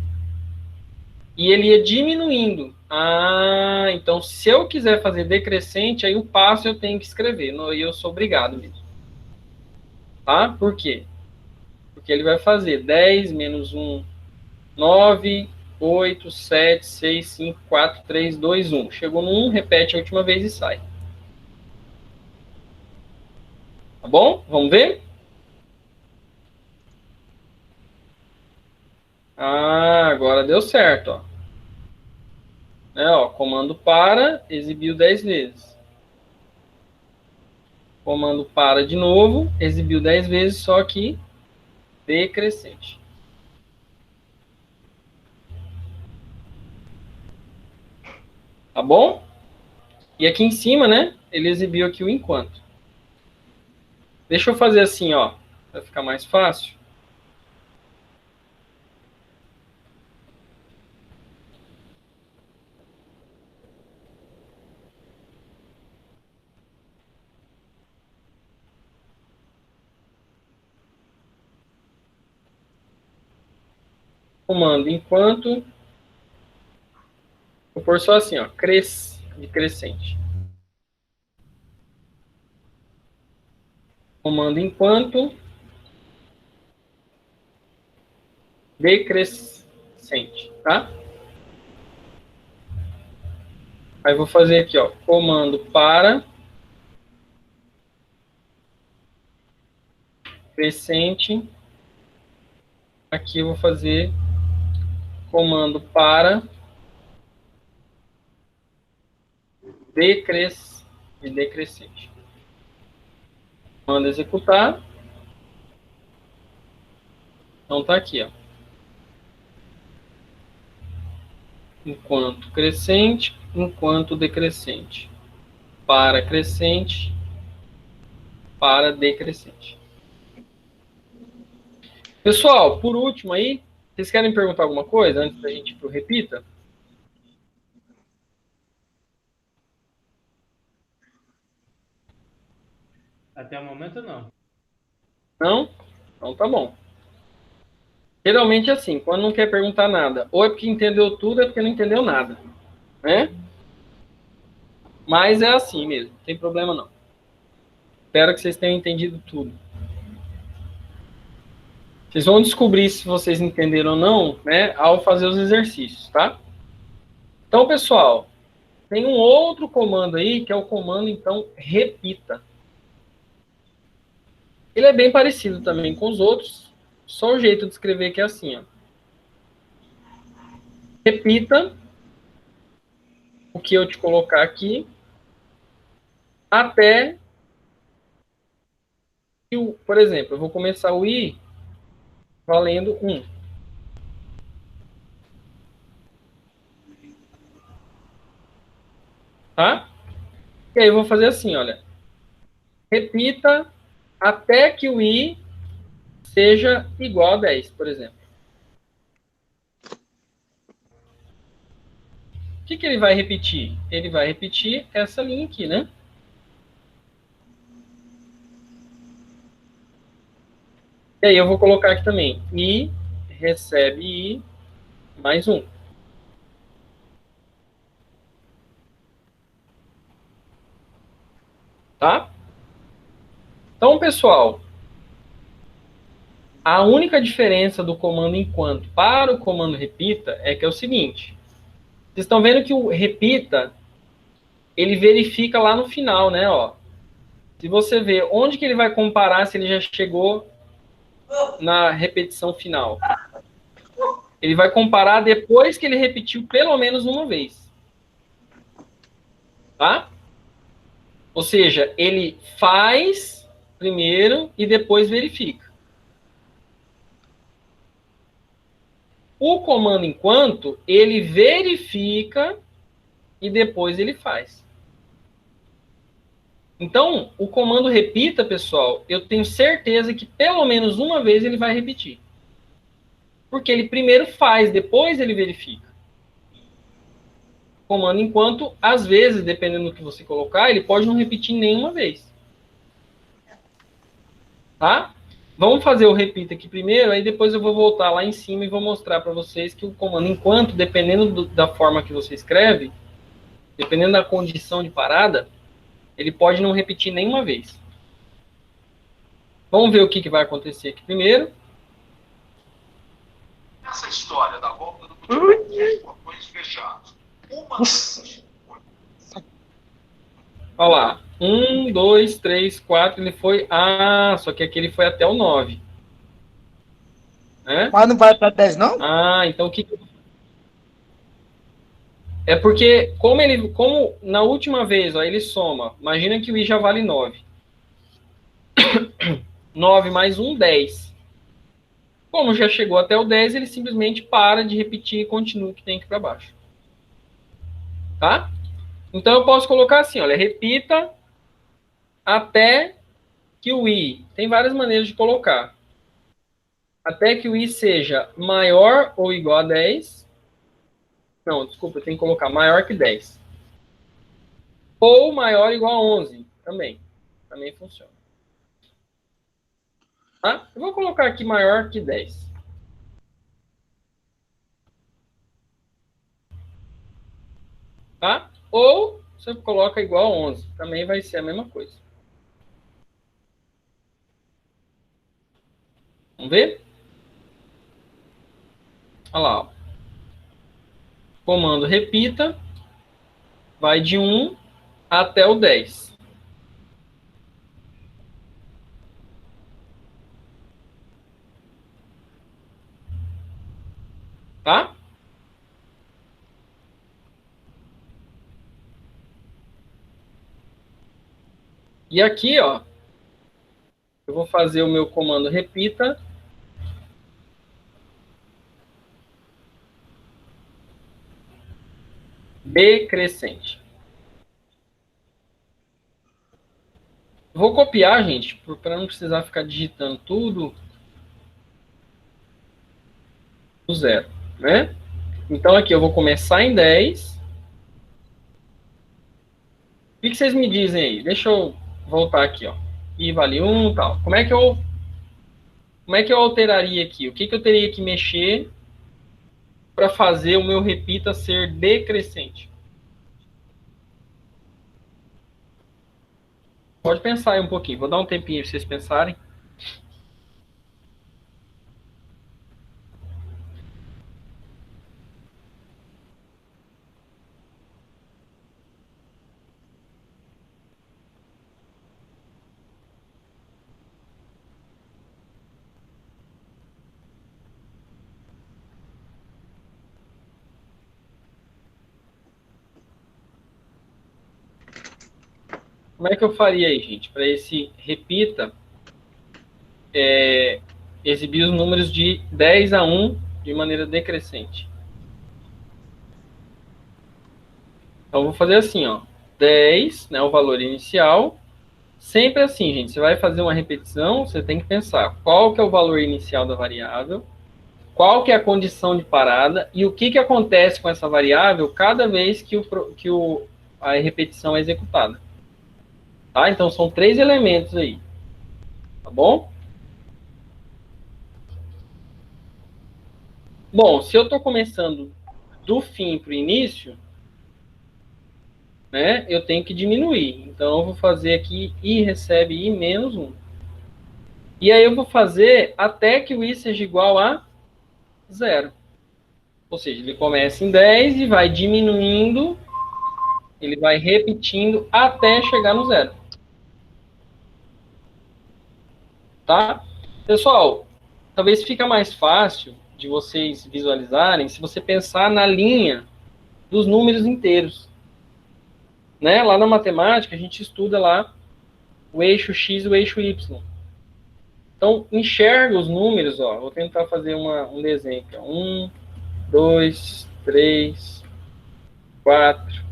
e ele ia diminuindo. Ah, então se eu quiser fazer decrescente, aí o passo eu tenho que escrever. E eu sou obrigado mesmo. Tá? Por quê? Porque ele vai fazer 10 menos 1, 9, 8, 7, 6, 5, 4, 3, 2, 1. Chegou no 1, repete a última vez e sai. Tá bom? Vamos ver? Ah, agora deu certo, ó. Né, ó, comando para, exibiu 10 vezes. Comando para de novo, exibiu 10 vezes, só que decrescente. Tá bom? E aqui em cima, né, ele exibiu aqui o enquanto. Deixa eu fazer assim, ó, para ficar mais fácil. Comando enquanto. Vou pôr só assim, ó, de crescente. Comando enquanto decrescente, tá? Aí vou fazer aqui, ó, comando para crescente. Aqui eu vou fazer comando para decrescente. Manda executar. Então tá aqui, ó. Enquanto crescente, enquanto decrescente. Para crescente, para decrescente. Pessoal, por último aí, vocês querem perguntar alguma coisa antes da gente ir pro repita? Até o momento, não. Não? Então tá bom. Geralmente é assim, quando não quer perguntar nada, ou é porque entendeu tudo, é porque não entendeu nada, né? Mas é assim mesmo, não tem problema não. Espero que vocês tenham entendido tudo. Vocês vão descobrir se vocês entenderam ou não, né, ao fazer os exercícios, tá? Então, pessoal, tem um outro comando aí, que é o comando, então, repita. Ele é bem parecido também com os outros, só o jeito de escrever que é assim, ó. Repita o que eu te colocar aqui até que, por exemplo, eu vou começar o i valendo 1. Tá? E aí eu vou fazer assim, olha. Repita até que o i seja igual a 10, por exemplo. O que ele vai repetir? Ele vai repetir essa linha aqui, né? E aí eu vou colocar aqui também. I recebe I mais 1. Tá? Então, pessoal, a única diferença do comando enquanto para o comando repita é que é o seguinte. Vocês estão vendo que o repita, ele verifica lá no final, né? Ó. Se você ver onde que ele vai comparar se ele já chegou na repetição final. Ele vai comparar depois que ele repetiu pelo menos uma vez. Tá? Ou seja, ele faz primeiro e depois verifica. O comando enquanto, ele verifica e depois ele faz. Então, o comando repita, pessoal, eu tenho certeza que pelo menos uma vez ele vai repetir. Porque ele primeiro faz, depois ele verifica. O comando enquanto, às vezes, dependendo do que você colocar, ele pode não repetir nenhuma vez. Tá? Vamos fazer o repita aqui primeiro, aí depois eu vou voltar lá em cima e vou mostrar para vocês que o comando enquanto, dependendo da forma que você escreve, dependendo da condição de parada, ele pode não repetir nenhuma vez. Vamos ver o que vai acontecer aqui primeiro. Essa história da volta do futebol com portões fechados. Olha lá. 1, 2, 3, 4, ele foi... Ah, só que aqui ele foi até o 9. Né? Mas não vai para 10, não? Ah, então o que... É porque, como na última vez, ó, ele soma. Imagina que o i já vale 9. 9 mais 1, 10. Como já chegou até o 10, ele simplesmente para de repetir e continua o que tem aqui para baixo. Tá? Então eu posso colocar assim, olha, repita até que o i, tem várias maneiras de colocar. Até que o i seja maior ou igual a 10. Não, desculpa, eu tenho que colocar maior que 10. Ou maior ou igual a 11, também. Também funciona. Tá? Eu vou colocar aqui maior que 10. Tá? Ou você coloca igual a 11. Também vai ser a mesma coisa. Vamos ver? Olha lá. Ó. Comando repita. Vai de 1 até o 10. Tá? E aqui, ó, eu vou fazer o meu comando repita. Decrescente. Vou copiar, gente, para não precisar ficar digitando tudo do zero, né? Então aqui eu vou começar em 10. O que vocês me dizem aí? Deixa eu voltar aqui, ó. I vale 1, tal. Como é que eu alteraria aqui? O que eu teria que mexer para fazer o meu repita ser decrescente? Pode pensar aí um pouquinho. Vou dar um tempinho para vocês pensarem. como é que eu faria aí, gente? Para esse repita, exibir os números de 10 a 1 de maneira decrescente. Então, eu vou fazer assim, ó. 10, né, o valor inicial. Sempre assim, gente. Você vai fazer uma repetição, você tem que pensar qual que é o valor inicial da variável, qual que é a condição de parada e o que acontece com essa variável cada vez que a repetição é executada. Tá? Então, são 3 elementos aí. Tá bom? Bom, se eu estou começando do fim para o início, né, eu tenho que diminuir. Então, eu vou fazer aqui I recebe I menos 1. E aí eu vou fazer até que o I seja igual a 0. Ou seja, ele começa em 10 e vai diminuindo, ele vai repetindo até chegar no 0. Tá? Pessoal, talvez fica mais fácil de vocês visualizarem se você pensar na linha dos números inteiros. Né? Lá na matemática, a gente estuda lá o eixo X e o eixo Y. Então, enxerga os números, ó. Vou tentar fazer um desenho aqui. 1, 2, 3, 4,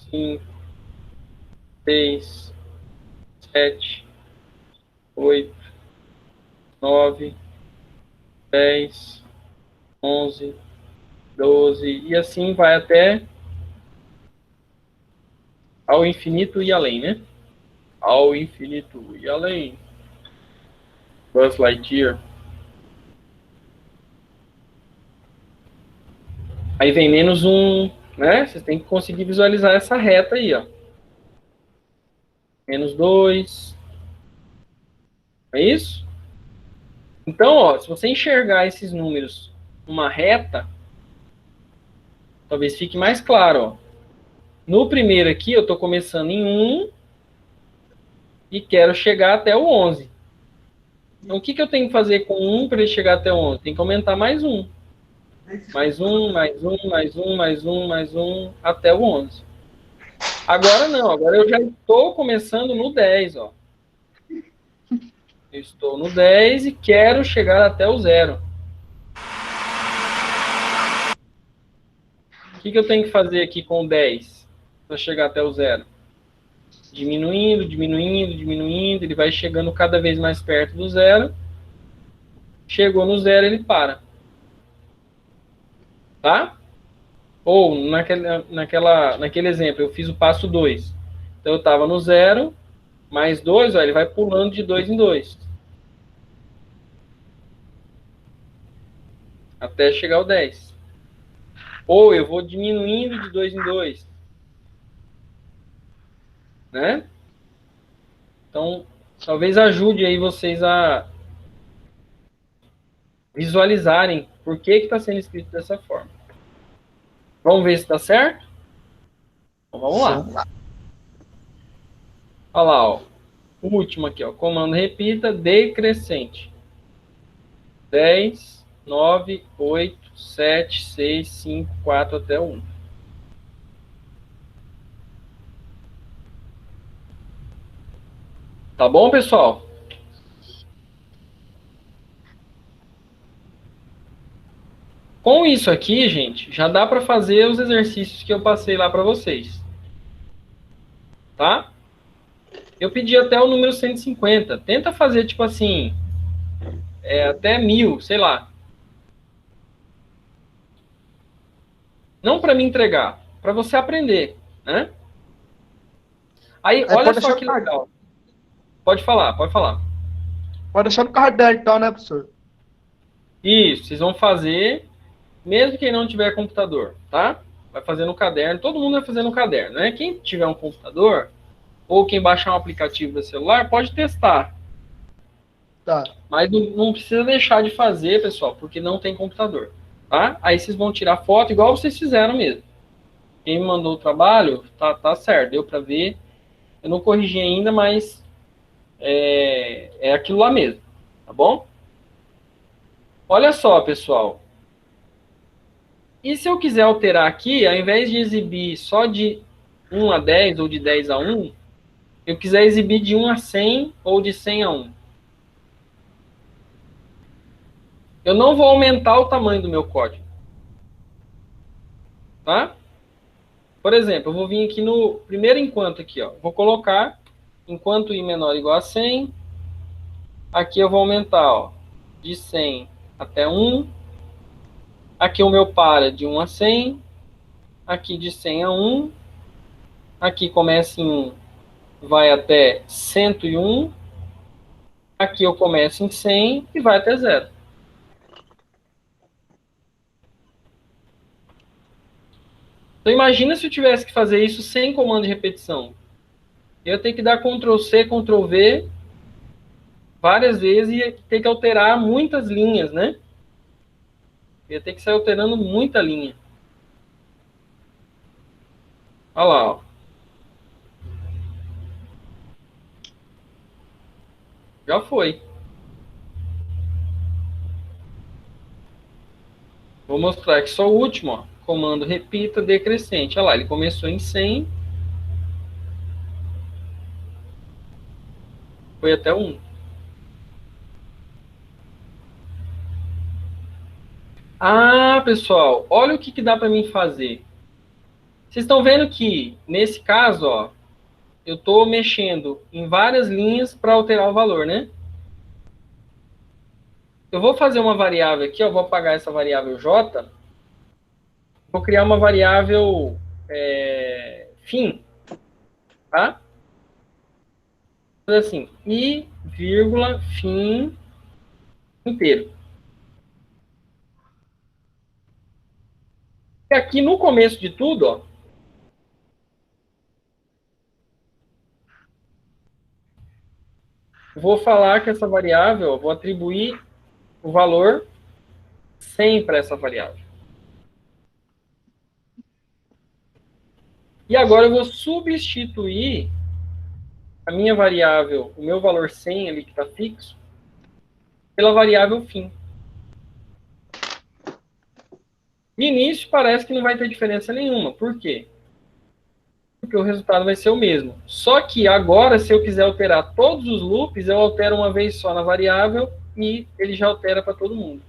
5, 6, 7, 8, 9, 10, 11, 12, e assim vai até ao infinito e além, né? Ao infinito e além. Buzz Lightyear. Aí vem menos 1, né? Vocês têm que conseguir visualizar essa reta aí, ó. Menos 2. É isso? Então, ó, se você enxergar esses números numa reta, talvez fique mais claro, ó. No primeiro aqui, eu estou começando em 1 e quero chegar até o 11. Então, o que eu tenho que fazer com 1 para ele chegar até o 11? Tem que aumentar mais 1. Mais 1, mais 1, mais 1, mais 1, mais 1, até o 11. Agora não, agora eu já estou começando no 10, ó. Eu estou no 10 e quero chegar até o 0. O que eu tenho que fazer aqui com o 10 para chegar até o 0? Diminuindo, diminuindo, diminuindo, ele vai chegando cada vez mais perto do 0. Chegou no 0, ele para. Tá? Ou, naquele exemplo, eu fiz o passo 2. Então, eu estava no 0, mais 2, ó, ele vai pulando de 2 em 2. Até chegar ao 10. Ou eu vou diminuindo de 2 em 2. Né? Então, talvez ajude aí vocês a visualizarem por que está sendo escrito dessa forma. Vamos ver se está certo? Então, vamos lá. Olha lá, ó. O último aqui, ó. Comando repita decrescente. 10, 9, 8, 7, 6, 5, 4 até 1. Tá bom, pessoal? Com isso aqui, gente, já dá para fazer os exercícios que eu passei lá para vocês. Tá? Eu pedi até o número 150. Tenta fazer, tipo assim, até 1000, sei lá. Não para me entregar, para você aprender, né? Aí, olha só que legal. Pode falar, pode falar. Pode deixar no caderno, então, né, professor? Isso, vocês vão fazer, mesmo quem não tiver computador, tá? Vai fazer no caderno, todo mundo vai fazer no caderno, né? Quem tiver um computador, ou quem baixar um aplicativo do celular, pode testar. Tá. Mas não precisa deixar de fazer, pessoal, porque não tem computador, tá? Aí vocês vão tirar foto, igual vocês fizeram mesmo. Quem me mandou o trabalho, tá certo, deu para ver. Eu não corrigi ainda, mas é aquilo lá mesmo, tá bom? Olha só, pessoal. E se eu quiser alterar aqui, ao invés de exibir só de 1 a 10 ou de 10 a 1, eu quiser exibir de 1 a 100 ou de 100 a 1. Eu não vou aumentar o tamanho do meu código. Tá? Por exemplo, eu vou vir aqui no primeiro enquanto aqui, ó. Vou colocar enquanto i menor ou igual a 100. Aqui eu vou aumentar, ó, de 100 até 1. Aqui o meu para de 1 a 100. Aqui de 100 a 1. Aqui começa em 1, vai até 101. Aqui eu começo em 100 e vai até 0. Então imagina se eu tivesse que fazer isso sem comando de repetição. Eu ia ter que dar Ctrl C, Ctrl V várias vezes e ia ter que alterar muitas linhas, né? Eu ia ter que sair alterando muita linha. Olha lá, ó. Já foi. Vou mostrar aqui só o último, ó. Comando repita decrescente. Olha lá, ele começou em 100. Foi até 1. Ah, pessoal, olha o que dá para mim fazer. Vocês estão vendo que, nesse caso, ó, eu estou mexendo em várias linhas para alterar o valor, né? Eu vou fazer uma variável aqui, ó, vou apagar essa variável j. Vou criar uma variável fim, tá? Assim, i, vírgula, fim inteiro. E aqui no começo de tudo, ó, vou falar que essa variável, ó, vou atribuir o valor 100 para essa variável. E agora eu vou substituir a minha variável, o meu valor 100 ali que está fixo, pela variável fim. No início parece que não vai ter diferença nenhuma. Por quê? Porque o resultado vai ser o mesmo. Só que agora, se eu quiser alterar todos os loops, eu altero uma vez só na variável e ele já altera para todo mundo.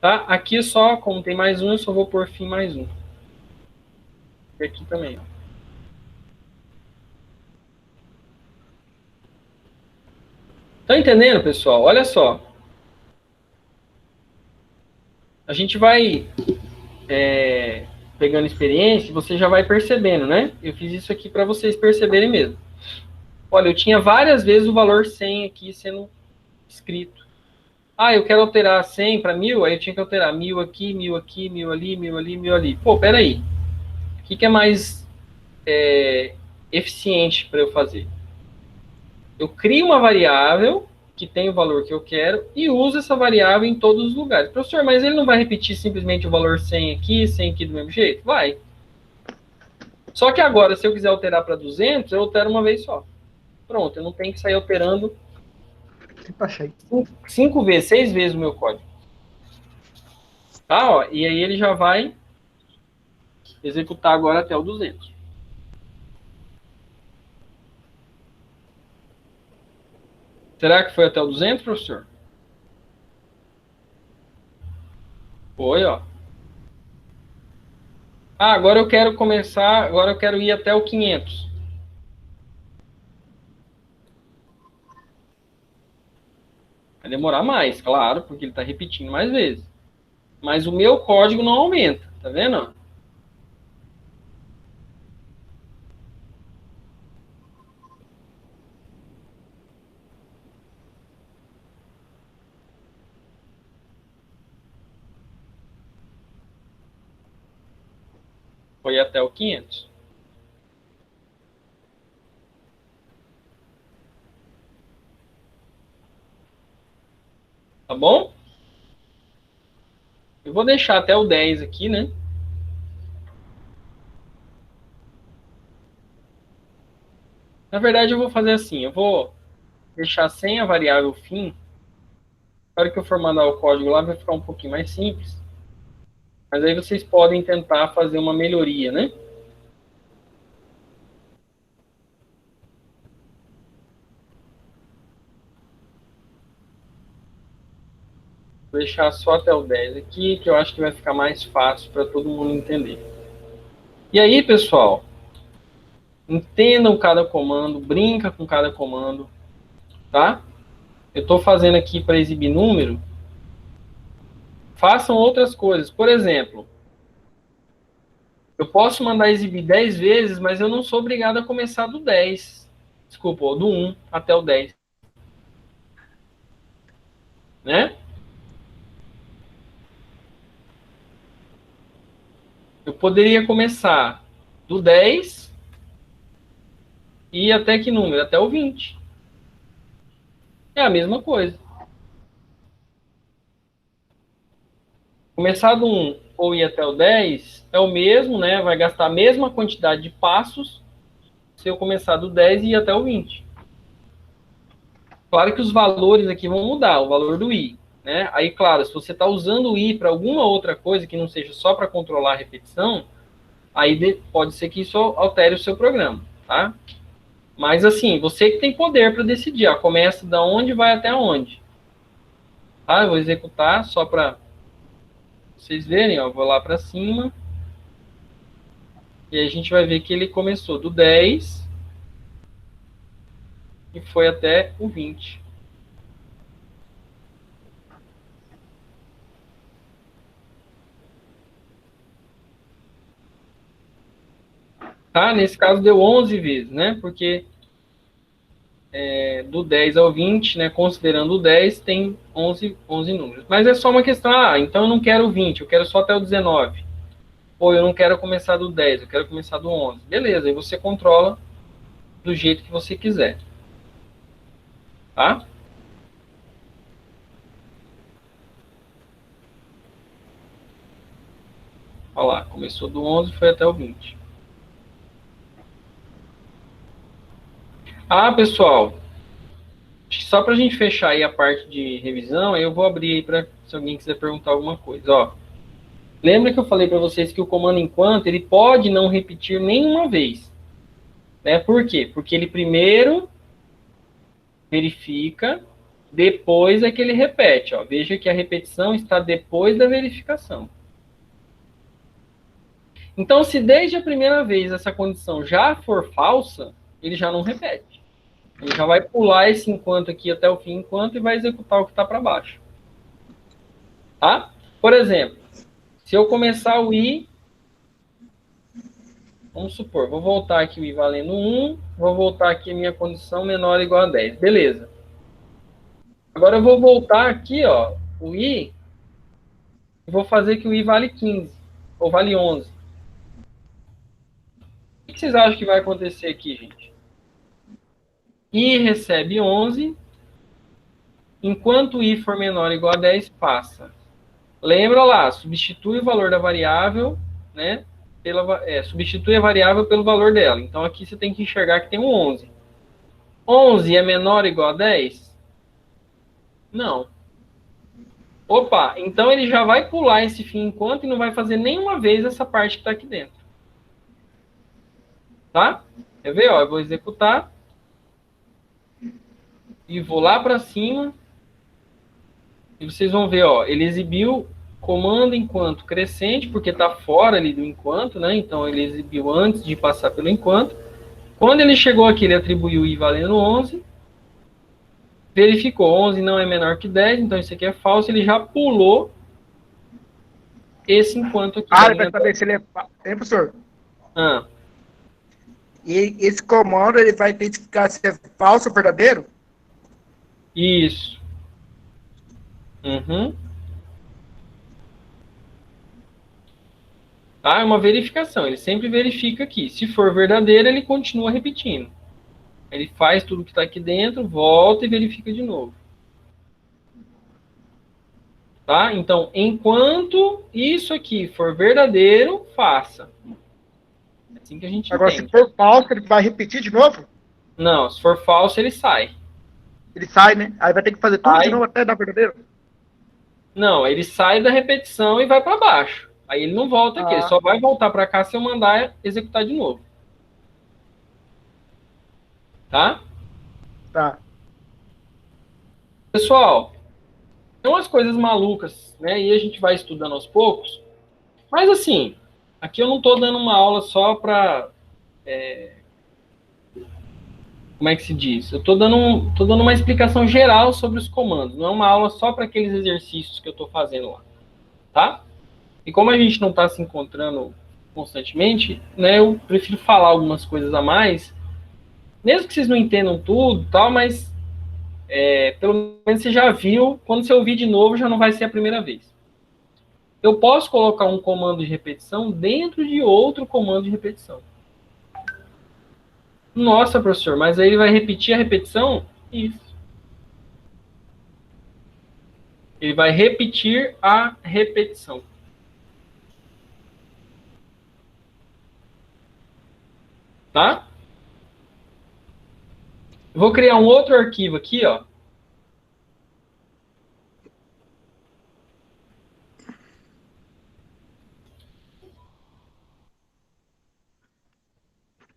Tá? Aqui só, como tem mais um, eu só vou pôr fim mais um. E aqui também, ó. Tá entendendo, pessoal? Olha só. A gente vai pegando experiência, você já vai percebendo, né? Eu fiz isso aqui para vocês perceberem mesmo. Olha, eu tinha várias vezes o valor 100 aqui sendo escrito. Ah, eu quero alterar 100 para 1000, aí eu tinha que alterar 1000 aqui, 1000 aqui, 1000 ali, 1000 ali, 1000 ali. Pô, peraí. O que é mais eficiente para eu fazer? Eu crio uma variável que tem o valor que eu quero e uso essa variável em todos os lugares. Professor, mas ele não vai repetir simplesmente o valor 100 aqui do mesmo jeito? Vai. Só que agora, se eu quiser alterar para 200, eu altero uma vez só. Pronto, eu não tenho que sair alterando 5 vezes, 6 vezes o meu código. Tá, ó, e aí ele já vai executar agora até o 200. Será que foi até o 200, professor? Foi, ó. Ah, agora eu quero começar, agora eu quero ir até o 500. Vai demorar mais, claro, porque ele está repetindo mais vezes. Mas o meu código não aumenta, tá vendo? Foi até o 500. Tá bom? Eu vou deixar até o 10 aqui, né? Na verdade, eu vou fazer assim. Eu vou deixar sem a variável fim. Na hora que eu for mandar o código lá, vai ficar um pouquinho mais simples. Mas aí vocês podem tentar fazer uma melhoria, né? deixar só até o 10 aqui, que eu acho que vai ficar mais fácil para todo mundo entender. E aí, pessoal, entendam cada comando, brinca com cada comando, tá? Eu estou fazendo aqui para exibir número. Façam outras coisas. Por exemplo, eu posso mandar exibir 10 vezes, mas eu não sou obrigado a começar do 10. Desculpa, do 1 até o 10. Né? Eu poderia começar do 10 e ir até que número? Até o 20. É a mesma coisa. Começar do 1 ou ir até o 10 é o mesmo, né? Vai gastar a mesma quantidade de passos se eu começar do 10 e ir até o 20. Claro que os valores aqui vão mudar, o valor do i. Né? Aí, claro, se você está usando o i para alguma outra coisa que não seja só para controlar a repetição, aí pode ser que isso altere o seu programa. Tá? Mas, assim, você que tem poder para decidir. Ó, começa da onde vai até onde. Tá? Eu vou executar só para vocês verem. Ó, vou lá para cima. E aí a gente vai ver que ele começou do 10 e foi até o 20. Tá? Nesse caso deu 11 vezes, né? Porque do 10 ao 20, né, considerando o 10, tem 11 números. Mas é só uma questão, então eu não quero o 20, eu quero só até o 19. Ou eu não quero começar do 10, eu quero começar do 11. Beleza, aí você controla do jeito que você quiser. Tá? Olha lá, começou do 11 e foi até o 20. Pessoal, só para a gente fechar aí a parte de revisão, aí eu vou abrir aí para se alguém quiser perguntar alguma coisa. Ó, lembra que eu falei para vocês que o comando enquanto, ele pode não repetir nenhuma vez. Né? Por quê? Porque ele primeiro verifica, depois é que ele repete. Ó. Veja que a repetição está depois da verificação. Então, se desde a primeira vez essa condição já for falsa, ele já não repete. Ele já vai pular esse enquanto aqui até o fim enquanto e vai executar o que está para baixo. Tá? Por exemplo, se eu começar o i, vamos supor, vou voltar aqui o i valendo 1, vou voltar aqui a minha condição menor ou igual a 10. Beleza. Agora eu vou voltar aqui, ó, o i, e vou fazer que o i vale 15, ou vale 11. O que vocês acham que vai acontecer aqui, gente? I recebe 11, enquanto i for menor ou igual a 10, passa. Lembra lá, substitui o valor da variável, né? Substitui a variável pelo valor dela. Então, aqui você tem que enxergar que tem um 11. 11 é menor ou igual a 10? Não. Opa, então ele já vai pular esse fim enquanto e não vai fazer nenhuma vez essa parte que está aqui dentro. Tá? Quer ver? Ó, eu vou executar. E vou lá para cima. E vocês vão ver, ó, ele exibiu comando enquanto crescente, porque está fora ali do enquanto, né? Então ele exibiu antes de passar pelo enquanto. Quando ele chegou aqui, ele atribuiu i valendo 11. Verificou, 11 não é menor que 10, então isso aqui é falso. Ele já pulou esse enquanto aqui. Ele vai saber se ele é... Hein, professor? Ah. E esse comando, ele vai identificar se é falso ou verdadeiro? Isso. Uhum. Tá? É uma verificação. Ele sempre verifica aqui. Se for verdadeiro, ele continua repetindo. Ele faz tudo que está aqui dentro, volta e verifica de novo. Tá? Então, enquanto isso aqui for verdadeiro, faça. É assim que a gente Agora, entende. se for falso, ele vai repetir de novo? Não, se for falso, ele sai. Ele sai, né? Aí vai ter que fazer tudo de novo até dar verdadeiro? Não, ele sai da repetição e vai para baixo. Aí ele não volta aqui, ele só vai voltar para cá se eu mandar executar de novo. Tá? Tá. Pessoal, Tem umas coisas malucas, né? E a gente vai estudando aos poucos. Mas assim, aqui eu não estou dando uma aula só para... como é que se diz? Eu estou dando uma explicação geral sobre os comandos. Não é uma aula só para aqueles exercícios que eu estou fazendo lá, tá? E como a gente não está se encontrando constantemente, né? Eu prefiro falar algumas coisas a mais, mesmo que vocês não entendam tudo, tal, mas pelo menos você já viu. Quando você ouvir de novo, já não vai ser a primeira vez. Eu posso colocar um comando de repetição dentro de outro comando de repetição. Nossa, professor, mas aí ele vai repetir a repetição? Isso. Ele vai repetir a repetição. Tá? Vou criar um outro arquivo aqui, ó.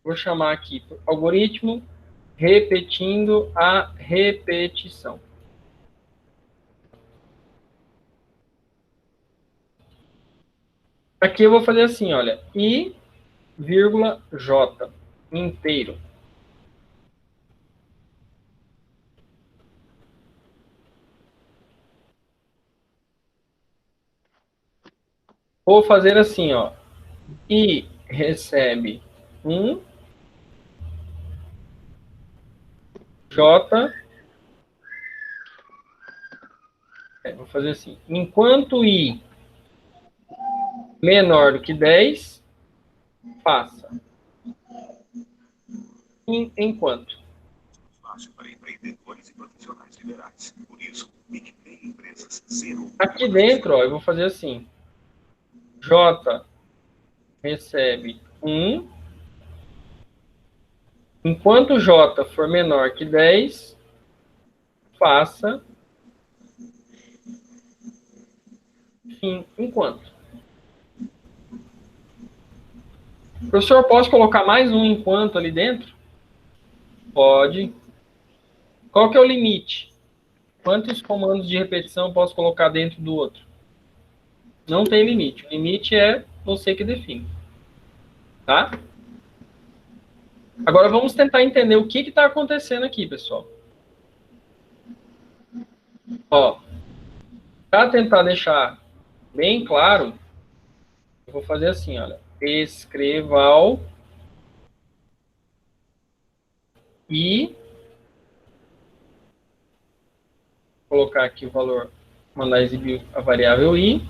Vou chamar aqui algoritmo repetindo a repetição. Aqui eu vou fazer assim, olha, i, vírgula, j, inteiro. Vou fazer assim, ó, i recebe 1, j, vou fazer assim, enquanto i menor do que 10, faça. Enquanto. Fácil para empreendedores e profissionais liberais. Por isso, Big Empresas Zero. Aqui dentro, ó, eu vou fazer assim. J recebe 1. Enquanto J for menor que 10, faça fim enquanto. Professor, posso colocar mais um enquanto ali dentro? Pode. Qual que é o limite? Quantos comandos de repetição posso colocar dentro do outro? Não tem limite. O limite é você que define. Tá? Agora vamos tentar entender o que está acontecendo aqui, pessoal. Ó, para tentar deixar bem claro, eu vou fazer assim, olha. Escreval e colocar aqui o valor, mandar exibir a variável i.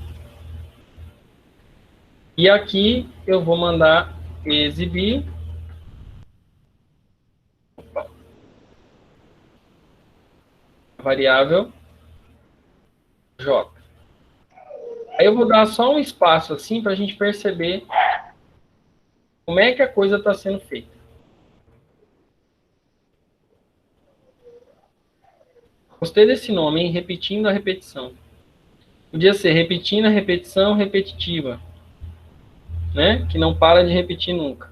E aqui eu vou mandar exibir a variável j. Aí eu vou dar só um espaço assim para a gente perceber como é que a coisa está sendo feita. Gostei desse nome, hein? Repetindo a repetição. Podia ser repetindo a repetição repetitiva, né? Que não para de repetir nunca.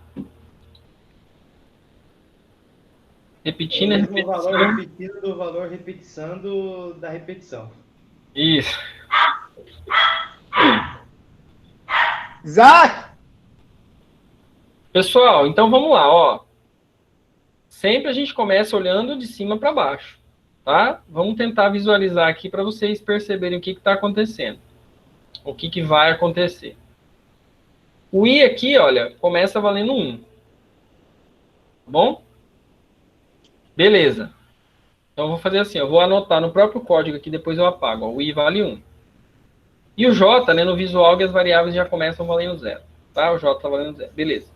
Repetindo a repetição. Valor repetido do valor repetição da repetição. Isso. Isaac! Pessoal, então vamos lá, ó. Sempre a gente começa olhando de cima para baixo, tá? Vamos tentar visualizar aqui para vocês perceberem o que está acontecendo. O que vai acontecer. O i aqui, olha, começa valendo 1. Tá bom? Beleza. Então eu vou fazer assim, eu vou anotar no próprio código aqui, depois eu apago. Ó, o i vale 1. E o j, né, no visual, as variáveis já começam valendo 0. Tá? O j está valendo 0. Beleza.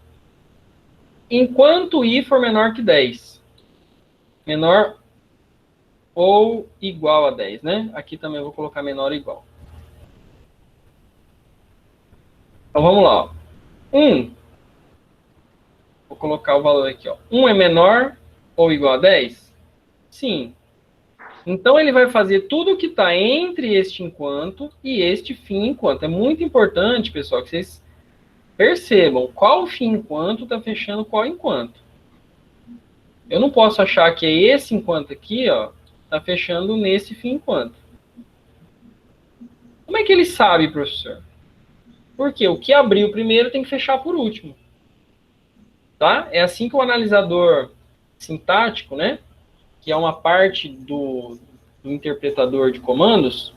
Enquanto i for menor que 10. Menor ou igual a 10, né? Aqui também eu vou colocar menor ou igual. Então vamos lá. Ó. 1. Vou colocar o valor aqui. Ó. 1 é menor ou igual a 10? Sim. Então ele vai fazer tudo que está entre este enquanto e este fim enquanto. É muito importante, pessoal, que vocês percebam qual fim enquanto está fechando qual enquanto. Eu não posso achar que é esse enquanto aqui, ó, está fechando nesse fim enquanto. Como é que ele sabe, professor? Porque o que abriu primeiro tem que fechar por último. Tá? É assim que o analisador sintático, né, que é uma parte do interpretador de comandos,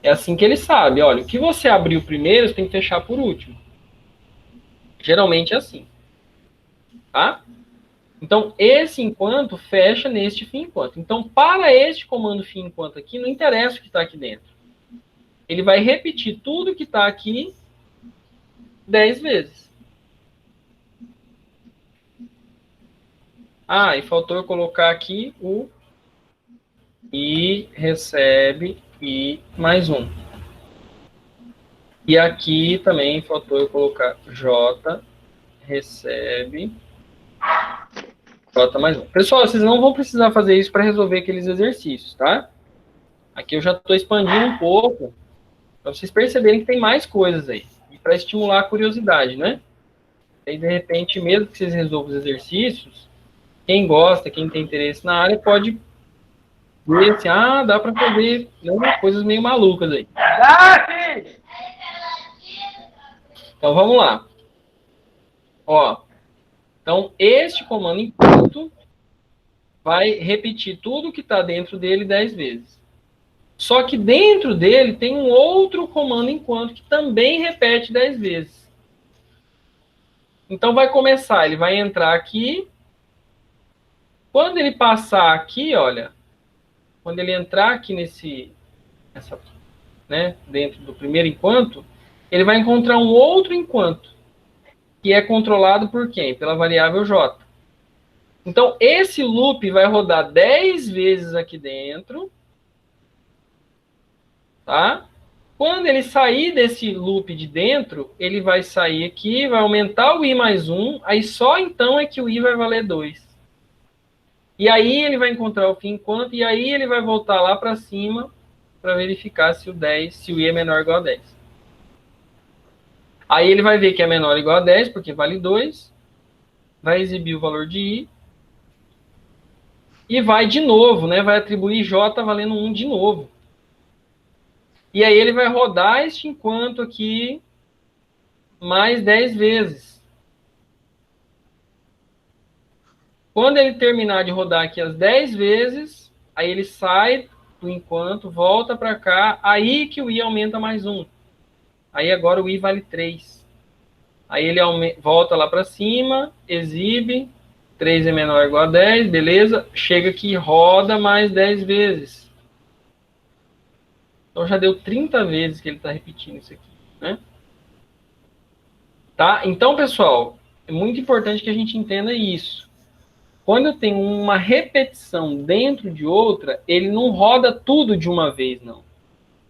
é assim que ele sabe. Olha, o que você abriu primeiro, você tem que fechar por último. Geralmente é assim. Tá? Então, esse enquanto fecha neste fim enquanto. Então, para este comando fim enquanto aqui, não interessa o que está aqui dentro. Ele vai repetir tudo que está aqui 10 vezes. Ah, e faltou eu colocar aqui o I recebe I mais um. E aqui também faltou eu colocar J recebe J mais um. Pessoal, vocês não vão precisar fazer isso para resolver aqueles exercícios, tá? Aqui eu já estou expandindo um pouco para vocês perceberem que tem mais coisas aí. E para estimular a curiosidade, né? E de repente, mesmo que vocês resolvam os exercícios, quem gosta, quem tem interesse na área, pode ver assim, dá para fazer, né, coisas meio malucas aí. Então, vamos lá. Ó, então, este comando enquanto vai repetir tudo que está dentro dele 10 vezes. Só que dentro dele tem um outro comando enquanto que também repete 10 vezes. Então, vai começar, ele vai entrar aqui. Quando ele passar aqui, olha, quando ele entrar aqui dentro do primeiro enquanto, ele vai encontrar um outro enquanto, que é controlado por quem? Pela variável j. Então, esse loop vai rodar 10 vezes aqui dentro, tá? Quando ele sair desse loop de dentro, ele vai sair aqui, vai aumentar o i mais 1, aí só então é que o i vai valer 2. E aí ele vai encontrar o fim enquanto, e aí ele vai voltar lá para cima para verificar se o i é menor ou igual a 10. Aí ele vai ver que é menor ou igual a 10, porque vale 2, vai exibir o valor de i, e vai de novo, né? Vai atribuir j valendo 1 de novo. E aí ele vai rodar este enquanto aqui mais 10 vezes. Quando ele terminar de rodar aqui as 10 vezes, aí ele sai do enquanto, volta para cá, aí que o i aumenta mais 1. Aí agora o i vale 3. Aí ele volta lá para cima, exibe, 3 é menor ou igual a 10, beleza? Chega aqui, roda mais 10 vezes. Então já deu 30 vezes que ele está repetindo isso aqui, né? Tá? Então, pessoal, é muito importante que a gente entenda isso. Quando eu tenho uma repetição dentro de outra, ele não roda tudo de uma vez, não.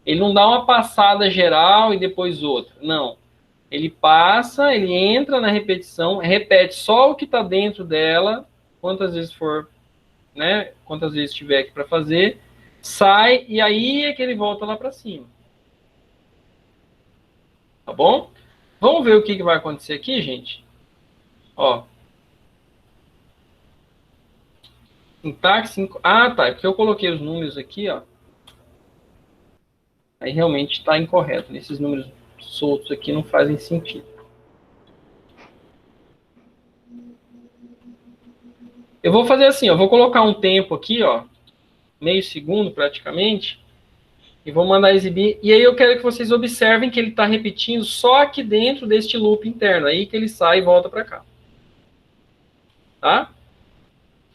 Ele não dá uma passada geral e depois outra. Não. Ele passa, ele entra na repetição, repete só o que está dentro dela, quantas vezes for, né? Quantas vezes tiver aqui para fazer, sai e aí é que ele volta lá para cima. Tá bom? Vamos ver o que vai acontecer aqui, gente? Ó. Sintaxe. Tá. É porque eu coloquei os números aqui, ó. Aí realmente está incorreto. Esses números soltos aqui não fazem sentido. Eu vou fazer assim, ó. Vou colocar um tempo aqui, ó. Meio segundo, praticamente. E vou mandar exibir. E aí eu quero que vocês observem que ele está repetindo só aqui dentro deste loop interno. Aí que ele sai e volta para cá. Tá?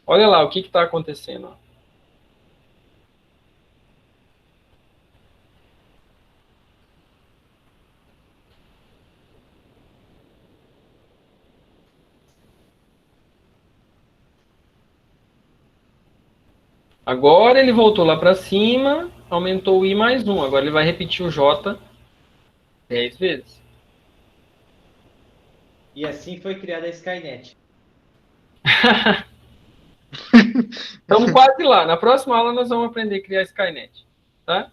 Olha lá o que está acontecendo. Ó. Agora ele voltou lá para cima, aumentou o i mais 1. Agora ele vai repetir o j 10 vezes. E assim foi criada a Skynet. Estamos quase lá. Na próxima aula nós vamos aprender a criar Skynet. Tá?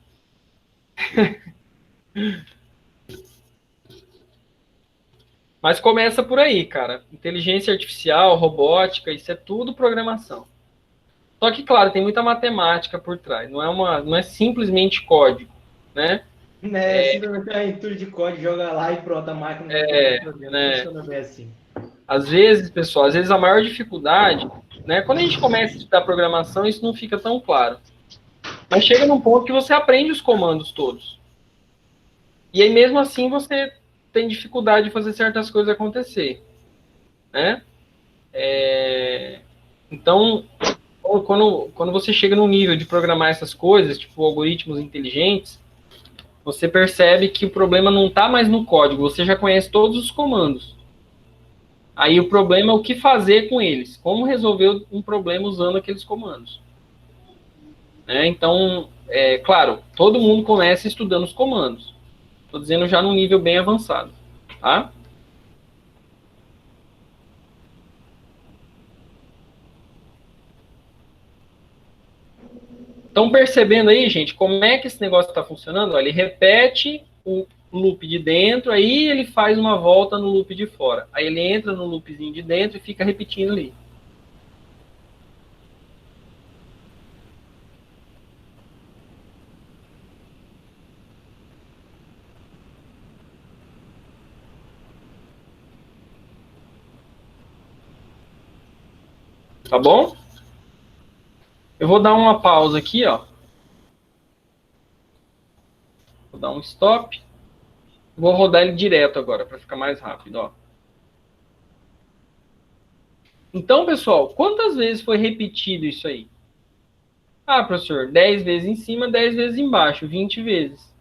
Mas começa por aí, cara. Inteligência artificial, robótica, isso é tudo programação. Só que, claro, tem muita matemática por trás. Não é simplesmente código, né? Né, simplesmente a leitura de código, joga lá e pronto, a máquina vai fazer. Não né? funciona bem assim. Às vezes, pessoal, às vezes a maior dificuldade, né? Quando a gente começa a estudar programação, isso não fica tão claro. Mas chega num ponto que você aprende os comandos todos. E aí, mesmo assim, você tem dificuldade de fazer certas coisas acontecer, né? Então, quando você chega no nível de programar essas coisas, tipo algoritmos inteligentes, você percebe que o problema não está mais no código, você já conhece todos os comandos. Aí o problema é o que fazer com eles, como resolver um problema usando aqueles comandos. Então, claro, todo mundo começa estudando os comandos. Estou dizendo já num nível bem avançado. Tá? Estão percebendo aí, gente, como é que esse negócio está funcionando? Olha, ele repete o loop de dentro, aí ele faz uma volta no loop de fora. Aí ele entra no loopzinho de dentro e fica repetindo ali. Tá bom? Eu vou dar uma pausa aqui, ó. Vou dar um stop. Vou rodar ele direto agora, para ficar mais rápido, ó. Então, pessoal, quantas vezes foi repetido isso aí? Ah, professor, 10 vezes em cima, 10 vezes embaixo, 20 vezes.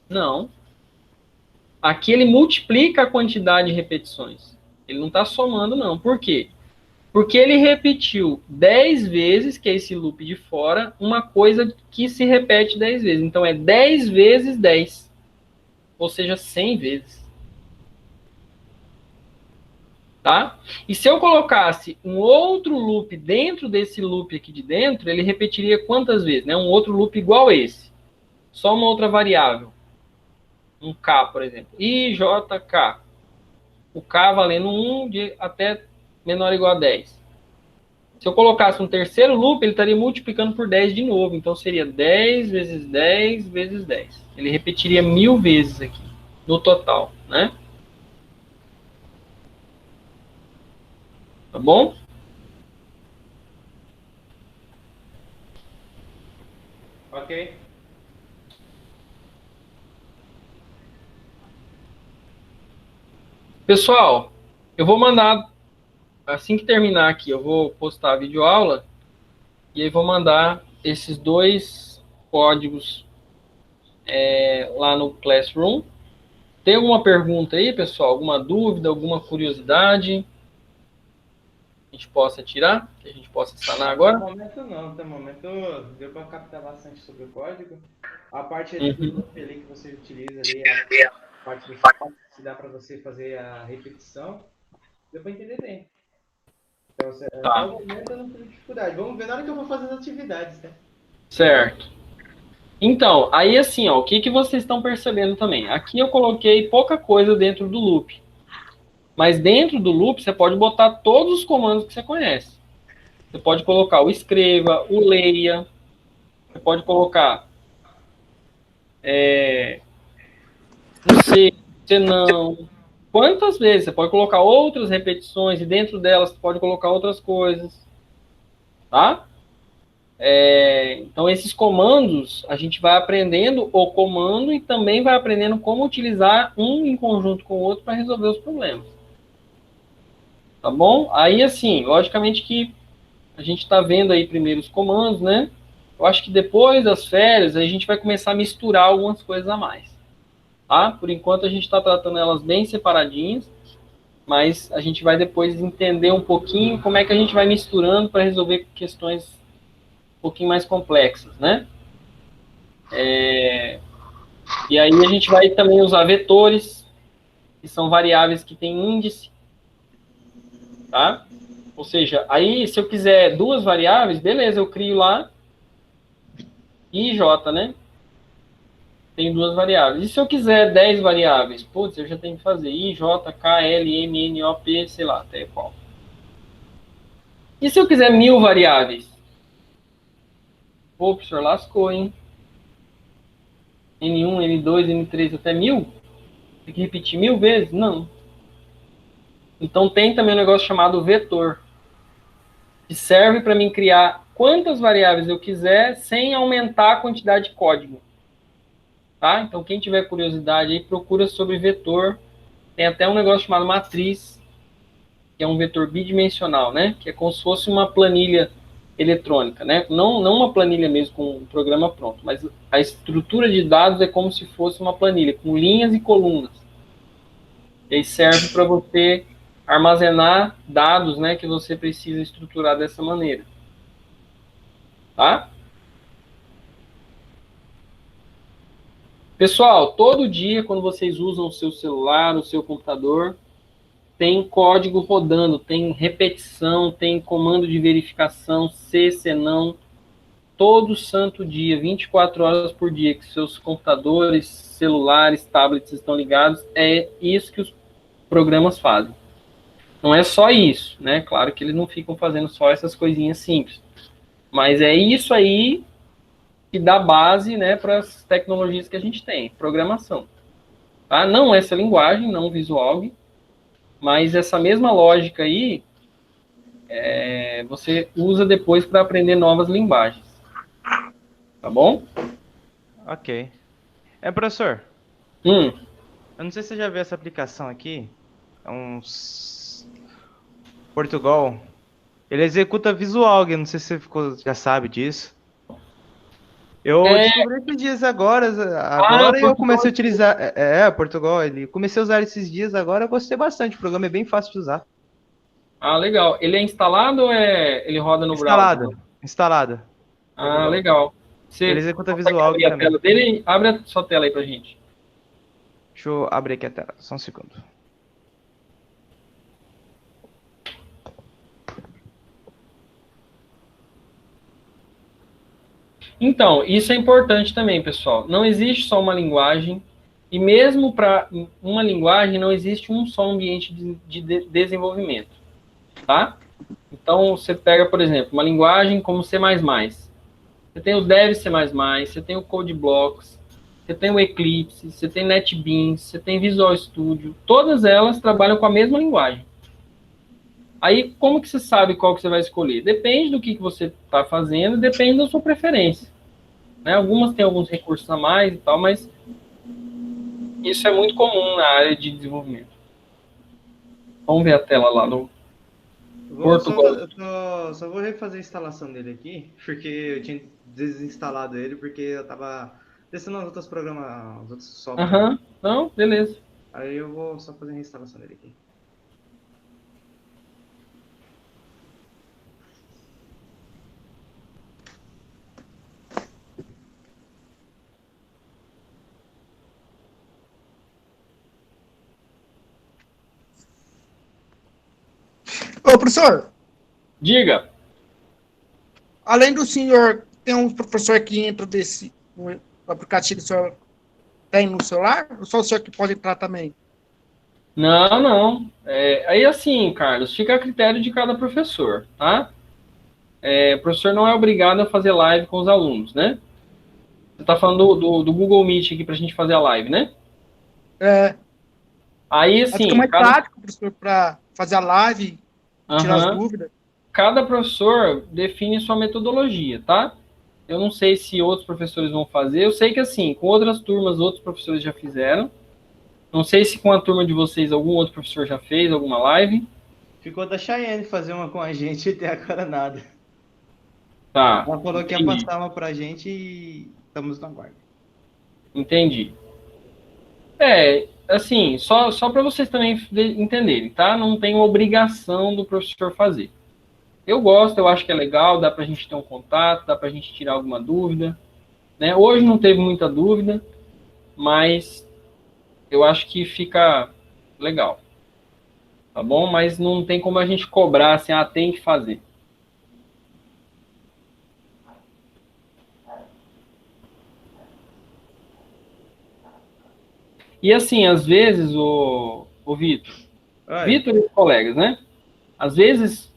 Não. Aqui ele multiplica a quantidade de repetições. Ele não está somando, não. Por quê? Porque ele repetiu 10 vezes, que é esse loop de fora, uma coisa que se repete 10 vezes. Então, é 10 vezes 10. Ou seja, 100 vezes. Tá? E se eu colocasse um outro loop dentro desse loop aqui de dentro, ele repetiria quantas vezes? Né? Um outro loop igual a esse. Só uma outra variável. Um K, por exemplo. IJK. O K valendo 1 até menor ou igual a 10. Se eu colocasse um terceiro loop, ele estaria multiplicando por 10 de novo. Então, seria 10 vezes 10 vezes 10. Ele repetiria 1000 vezes aqui, no total, né? Tá bom? Ok? Pessoal, eu vou mandar, assim que terminar aqui, eu vou postar a videoaula e aí vou mandar esses dois códigos lá no Classroom. Tem alguma pergunta aí, pessoal? Alguma dúvida, alguma curiosidade? A gente possa tirar, que a gente possa sanar agora? No momento não, até o momento deu para captar bastante sobre o código. A parte ali do Uhum. loop ali que você utiliza ali, a parte do código, que dá para você fazer a repetição, deu para entender bem. Então, até o momento eu não tive dificuldade. Vamos ver na hora que eu vou fazer as atividades, né? Certo. Então, aí assim, ó, o que vocês estão percebendo também? Aqui eu coloquei pouca coisa dentro do loop. Mas dentro do loop você pode botar todos os comandos que você conhece. Você pode colocar o escreva, o leia, você pode colocar o se não. Quantas vezes? Você pode colocar outras repetições e dentro delas você pode colocar outras coisas. Tá? Então, esses comandos, a gente vai aprendendo o comando e também vai aprendendo como utilizar um em conjunto com o outro para resolver os problemas. Tá bom? Aí, assim, logicamente que a gente está vendo aí primeiro os comandos, né? Eu acho que depois das férias a gente vai começar a misturar algumas coisas a mais. Tá? Por enquanto a gente está tratando elas bem separadinhas, mas a gente vai depois entender um pouquinho como é que a gente vai misturando para resolver questões um pouquinho mais complexas, né? E aí a gente vai também usar vetores, que são variáveis que têm índice, tá? Ou seja, aí se eu quiser duas variáveis, beleza, eu crio lá I e J, né? Tem duas variáveis. E se eu quiser 10 variáveis? Putz, eu já tenho que fazer I, J, K, L, M, N, O, P, sei lá, até qual. E se eu quiser 1000 variáveis? Pô, professor, lascou, hein? N1, N2, N3 até 1000? Tem que repetir 1000 vezes? Não. Então tem também um negócio chamado vetor, que serve para mim criar quantas variáveis eu quiser sem aumentar a quantidade de código. Tá? Então quem tiver curiosidade aí, procura sobre vetor. Tem até um negócio chamado matriz, que é um vetor bidimensional, né? Que é como se fosse uma planilha eletrônica, né? Não uma planilha mesmo com um programa pronto, mas a estrutura de dados é como se fosse uma planilha, com linhas e colunas. E aí serve para você armazenar dados, né, que você precisa estruturar dessa maneira. Tá? Pessoal, todo dia, quando vocês usam o seu celular, o seu computador, tem código rodando, tem repetição, tem comando de verificação, se, senão, todo santo dia, 24 horas por dia, que seus computadores, celulares, tablets estão ligados, é isso que os programas fazem. Não é só isso, né? Claro que eles não ficam fazendo só essas coisinhas simples. Mas é isso aí que dá base, né, para as tecnologias que a gente tem, programação. Tá? Não essa linguagem, não o Visual, mas essa mesma lógica aí, você usa depois para aprender novas linguagens. Tá bom? Ok. Professor, Hum. eu não sei se você já viu essa aplicação aqui. É uns... Portugal. Ele executa Visual, eu não sei se você já sabe disso. Eu descobri esses dias agora e eu comecei a utilizar. Portugal, comecei a usar esses dias agora, eu gostei bastante. O programa é bem fácil de usar. Ah, legal. Ele é instalado ou ele roda no browser? Instalado. Ah, legal. Ele executa Visual abrir a também. tela dele? Abre a sua tela aí pra gente. Deixa eu abrir aqui a tela, só um segundo. Então, isso é importante também, pessoal. Não existe só uma linguagem, e mesmo para uma linguagem não existe um só ambiente de desenvolvimento, tá? Então, você pega, por exemplo, uma linguagem como C++. Você tem o Dev C++, você tem o CodeBlocks, você tem o Eclipse, você tem NetBeans, você tem Visual Studio. Todas elas trabalham com a mesma linguagem. Aí, como que você sabe qual que você vai escolher? Depende do que você está fazendo, depende da sua preferência. Né? Algumas têm alguns recursos a mais e tal, mas isso é muito comum na área de desenvolvimento. Vamos ver a tela lá no Portugal. Só vou refazer a instalação dele aqui, porque eu tinha desinstalado ele, porque eu tava testando os outros programas, os outros softwares. Não, beleza. Aí eu vou só fazer a instalação dele aqui. Ô, professor, Diga. além do senhor, tem um professor que entra desse no aplicativo que o senhor tem no celular? Ou só o senhor que pode entrar também? Não. Aí assim, Carlos, fica a critério de cada professor, tá? O professor não é obrigado a fazer live com os alunos, né? Você está falando do Google Meet aqui para a gente fazer a live, né? Aí, assim... Fica mais prático, professor, para fazer a live, tirar as dúvidas. Cada professor define sua metodologia, tá? Eu não sei se outros professores vão fazer. Eu sei que, assim, com outras turmas, outros professores já fizeram. Não sei se com a turma de vocês algum outro professor já fez alguma live. Ficou da Chayenne fazer uma com a gente e até agora nada. Tá. Ela falou que ia passar uma pra gente e estamos na guarda. Entendi. Assim, só para vocês também entenderem, tá? Não tem obrigação do professor fazer. Eu gosto, eu acho que é legal, dá pra gente ter um contato, dá pra gente tirar alguma dúvida. Né? Hoje não teve muita dúvida, mas eu acho que fica legal. Tá bom? Mas não tem como a gente cobrar assim, tem que fazer. E assim, às vezes, o Vitor e os colegas, né? Às vezes,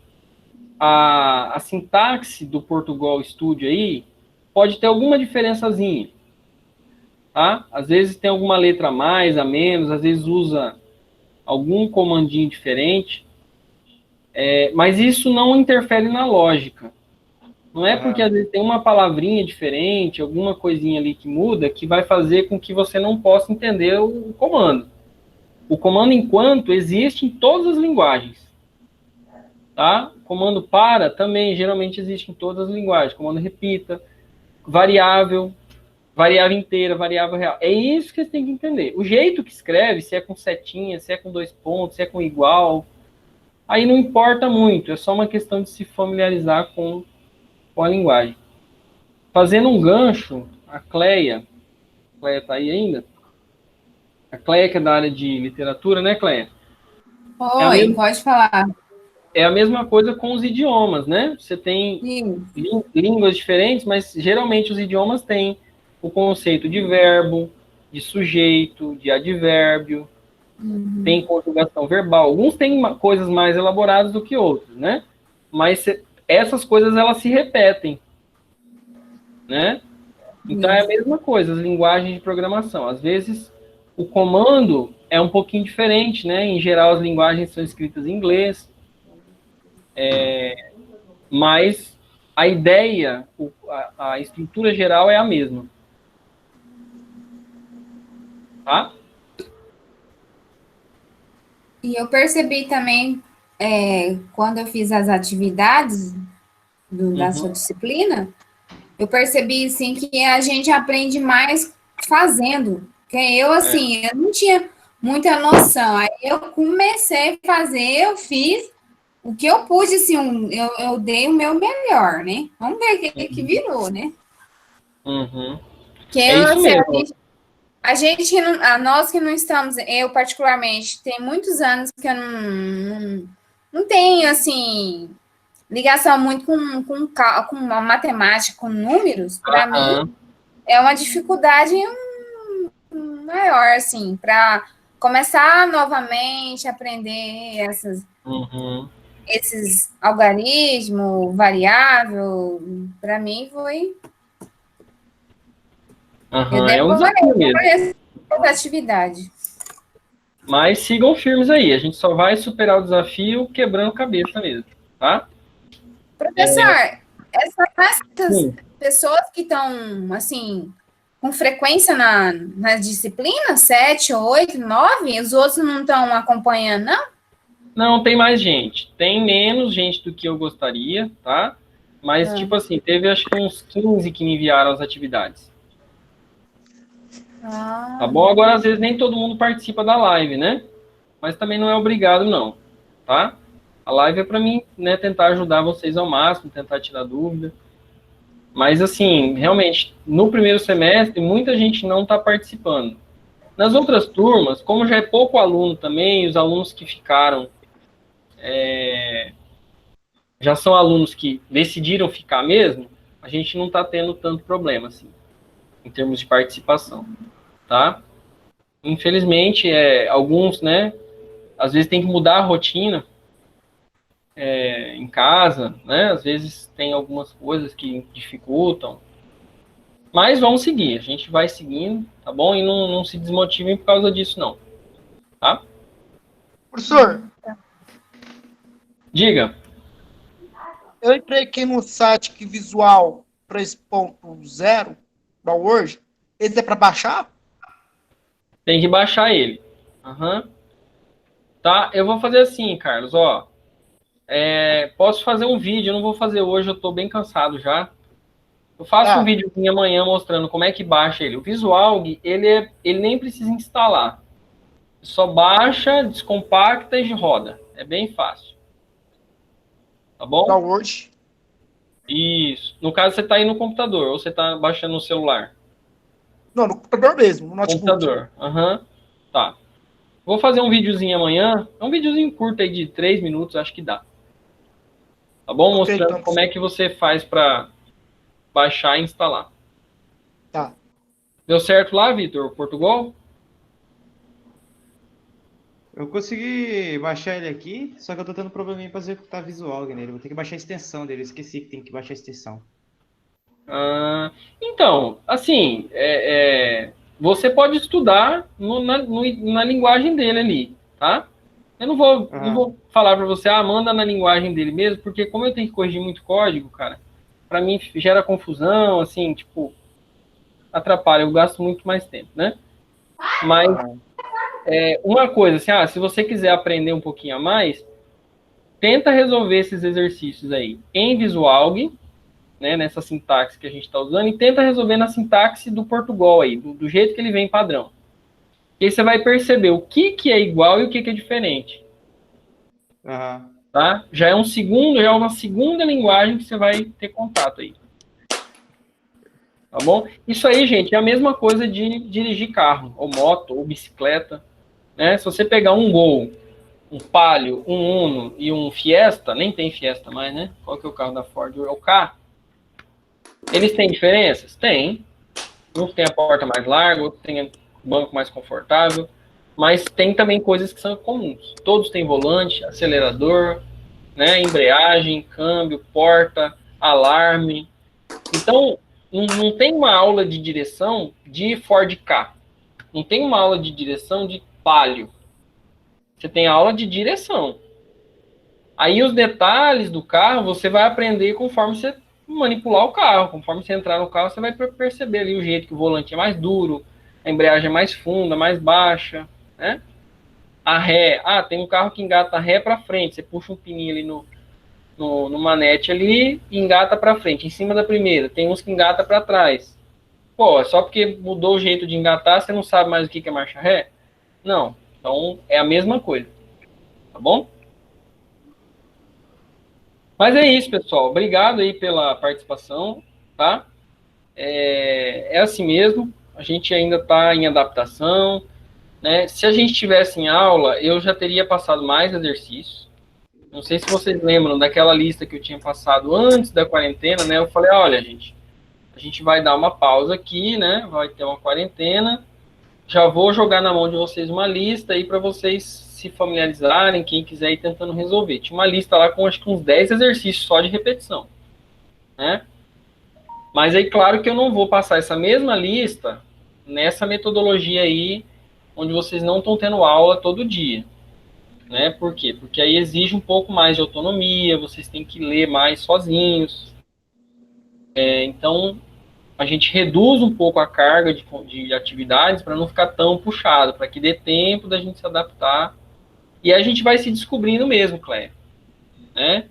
a sintaxe do Portugal Studio aí pode ter alguma diferençazinha. tá? Às vezes tem alguma letra a mais, a menos, às vezes usa algum comandinho diferente, mas isso não interfere na lógica. Não é porque às vezes tem uma palavrinha diferente, alguma coisinha ali que muda, que vai fazer com que você não possa entender o comando. O comando enquanto existe em todas as linguagens. Tá? Comando para também geralmente existe em todas as linguagens. Comando repita, variável, variável inteira, variável real. É isso que você tem que entender. O jeito que escreve, se é com setinha, se é com 2 pontos, se é com igual, aí não importa muito. É só uma questão de se familiarizar com a linguagem. Fazendo um gancho, a Cleia está aí ainda? A Cleia, que é da área de literatura, né, Cleia? Oi, pode falar. É a mesma coisa com os idiomas, né? Você tem línguas diferentes, mas geralmente os idiomas têm o conceito de verbo, de sujeito, de advérbio, tem conjugação verbal. Alguns têm coisas mais elaboradas do que outros, né? Mas essas coisas, elas se repetem, né? Então é a mesma coisa, as linguagens de programação. Às vezes, o comando é um pouquinho diferente, né? Em geral, as linguagens são escritas em inglês, mas a ideia, a estrutura geral é a mesma. Tá? E eu percebi também, quando eu fiz as atividades da sua disciplina, eu percebi, assim, que a gente aprende mais fazendo. Porque eu, assim, eu não tinha muita noção. Aí eu comecei a fazer, eu fiz o que eu pude, assim, eu dei o meu melhor, né? Vamos ver o que virou, né? Que É eu, isso assim, mesmo. nós que não estamos, eu particularmente, tem muitos anos que eu não tenho, assim, ligação muito com a matemática, com números. Para mim, é uma dificuldade maior, assim, para começar novamente a aprender esses algarismos, variável. Para mim, foi... Eu É um desafio demorei mesmo. essa atividade. Mas sigam firmes aí. A gente só vai superar o desafio quebrando cabeça mesmo, tá? Professor, essas pessoas que estão, assim, com frequência na disciplina, 7, 8, 9, os outros não estão acompanhando, não? Não, tem mais gente. Tem menos gente do que eu gostaria, tá? Mas, tipo assim, teve acho que uns 15 que me enviaram as atividades. Tá bom? Agora, às vezes, nem todo mundo participa da live, né? Mas também não é obrigado, não. Tá? A live é para mim, né, tentar ajudar vocês ao máximo, tentar tirar dúvida. Mas, assim, realmente, no primeiro semestre, muita gente não está participando. Nas outras turmas, como já é pouco aluno também, os alunos que ficaram já são alunos que decidiram ficar mesmo, a gente não está tendo tanto problema, assim, em termos de participação, tá? Infelizmente, alguns, né, às vezes tem que mudar a rotina em casa, né? Às vezes tem algumas coisas que dificultam, mas vamos seguir, a gente vai seguindo, tá bom? E não se desmotivem por causa disso, não, tá? Professor, Diga. eu entrei aqui no site que Visual 3.0 da Word. Esse é para baixar? Tem que baixar ele. Tá? Eu vou fazer assim, Carlos, ó. Posso fazer um vídeo, eu não vou fazer hoje, eu tô bem cansado já. Eu faço um videozinho amanhã mostrando como é que baixa ele. O Visual, ele nem precisa instalar. Só baixa, descompacta e roda. É bem fácil. Tá bom? Da Word. Isso. No caso, você tá aí no computador ou você tá baixando no celular? Não, no computador mesmo, no notebook. Computador. Tá. Vou fazer um videozinho amanhã. É um videozinho curto aí de 3 minutos, acho que dá. Tá bom? Okay, mostrando como é que você faz para baixar e instalar. Tá. Deu certo lá, Vitor? Portugal? Eu consegui baixar ele aqui, só que eu tô tendo probleminha pra executar visual nele. Vou ter que baixar a extensão dele. Eu esqueci que tem que baixar a extensão. Então, assim, você pode estudar na linguagem dele ali, tá? Eu não vou falar para você, manda na linguagem dele mesmo, porque como eu tenho que corrigir muito código, cara, para mim gera confusão, assim, tipo, atrapalha, eu gasto muito mais tempo, né? Mas uma coisa, assim, se você quiser aprender um pouquinho a mais, tenta resolver esses exercícios aí em Visualg, né, nessa sintaxe que a gente está usando, e tenta resolver na sintaxe do Portugal aí, do jeito que ele vem padrão. E aí você vai perceber o que é igual e o que é diferente. Tá? Já é uma segunda linguagem que você vai ter contato aí. Tá bom? Isso aí, gente, é a mesma coisa de dirigir carro, ou moto, ou bicicleta. Né? Se você pegar um Gol, um Palio, um Uno e um Fiesta, nem tem Fiesta mais, né? Qual que é o carro da Ford? É o K. Eles têm diferenças? Tem. Um tem a porta mais larga, outro tem o banco mais confortável, mas tem também coisas que são comuns. Todos têm volante, acelerador, né, embreagem, câmbio, porta, alarme. Então, não tem uma aula de direção de Ford Ka. Não tem uma aula de direção de Palio. Você tem aula de direção. Aí os detalhes do carro você vai aprender conforme você manipular o carro. Conforme você entrar no carro, você vai perceber ali o jeito que o volante é mais duro, a embreagem é mais funda, mais baixa, né? A ré, tem um carro que engata a ré para frente, você puxa um pininho ali no manete ali e engata para frente, em cima da primeira. Tem uns que engata para trás. Pô, só porque mudou o jeito de engatar, você não sabe mais o que é marcha ré? Não. Então, é a mesma coisa. Tá bom? Mas é isso, pessoal. Obrigado aí pela participação, tá? É assim mesmo. A gente ainda está em adaptação, né? Se a gente tivesse em aula, eu já teria passado mais exercícios. Não sei se vocês lembram daquela lista que eu tinha passado antes da quarentena, né? Eu falei, olha, gente, a gente vai dar uma pausa aqui, né? Vai ter uma quarentena. Já vou jogar na mão de vocês uma lista aí para vocês se familiarizarem, quem quiser ir tentando resolver. Tinha uma lista lá com acho que uns 10 exercícios só de repetição, né? Mas aí, claro que eu não vou passar essa mesma lista nessa metodologia aí, onde vocês não estão tendo aula todo dia, né? Por quê? Porque aí exige um pouco mais de autonomia, vocês têm que ler mais sozinhos. Então, a gente reduz um pouco a carga de atividades para não ficar tão puxado, para que dê tempo da gente se adaptar. E a gente vai se descobrindo mesmo, Cléia. Né?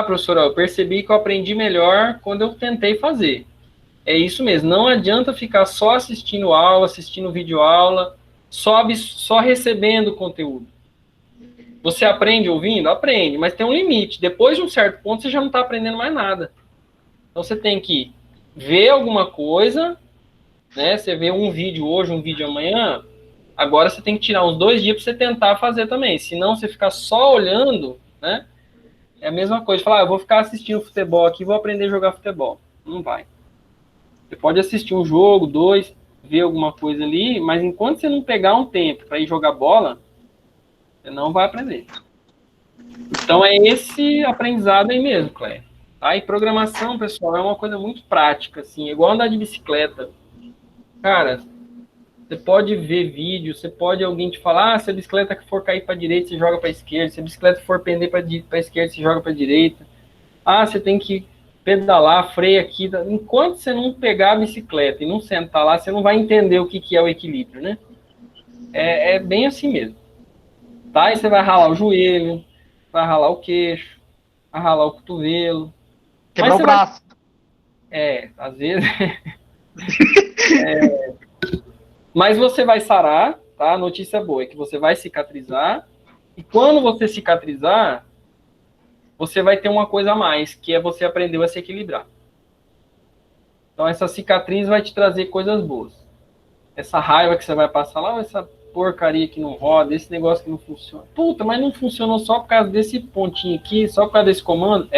Professora, eu percebi que eu aprendi melhor quando eu tentei fazer. É isso mesmo, não adianta ficar só assistindo aula, assistindo videoaula, só recebendo conteúdo. Você aprende ouvindo? Aprende, mas tem um limite. Depois de um certo ponto, você já não está aprendendo mais nada. Então, você tem que ver alguma coisa, né? Você vê um vídeo hoje, um vídeo amanhã, agora você tem que tirar uns 2 dias para você tentar fazer também. Senão, você ficar só olhando, né? É a mesma coisa. Falar, eu vou ficar assistindo futebol aqui, vou aprender a jogar futebol. Não vai. Você pode assistir um jogo, 2, ver alguma coisa ali, mas enquanto você não pegar um tempo para ir jogar bola, você não vai aprender. Então, é esse aprendizado aí mesmo, Cléia. Tá? E programação, pessoal, é uma coisa muito prática, assim, igual andar de bicicleta. Cara, você pode ver vídeo, você pode alguém te falar, se a bicicleta for cair para a direita, você joga para a esquerda, se a bicicleta for pender para a esquerda, você joga para a direita. Você tem que pedalar, freia aqui. Enquanto você não pegar a bicicleta e não sentar lá, você não vai entender o que é o equilíbrio, né? É bem assim mesmo. Tá? E você vai ralar o joelho, vai ralar o queixo, vai ralar o cotovelo. Quebrar o braço. Às vezes. Mas você vai sarar, tá? A notícia boa é que você vai cicatrizar. E quando você cicatrizar, você vai ter uma coisa a mais, que é você aprendeu a se equilibrar. Então, essa cicatriz vai te trazer coisas boas. Essa raiva que você vai passar lá, essa porcaria que não roda, esse negócio que não funciona. Puta, mas não funcionou só por causa desse pontinho aqui, só por causa desse comando?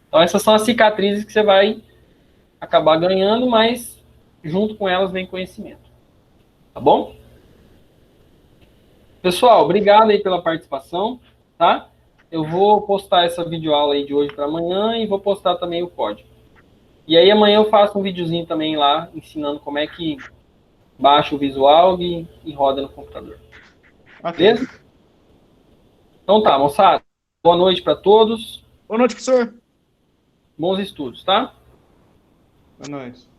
Então, essas são as cicatrizes que você vai acabar ganhando, mas junto com elas vem conhecimento. Tá bom? Pessoal, obrigado aí pela participação, tá? Eu vou postar essa videoaula aí de hoje para amanhã e vou postar também o código. E aí amanhã eu faço um videozinho também lá, ensinando como é que baixa o Visual e roda no computador. Ok. Beleza? Então tá, moçada. Boa noite para todos. Boa noite, professor. Bons estudos, tá? Boa noite.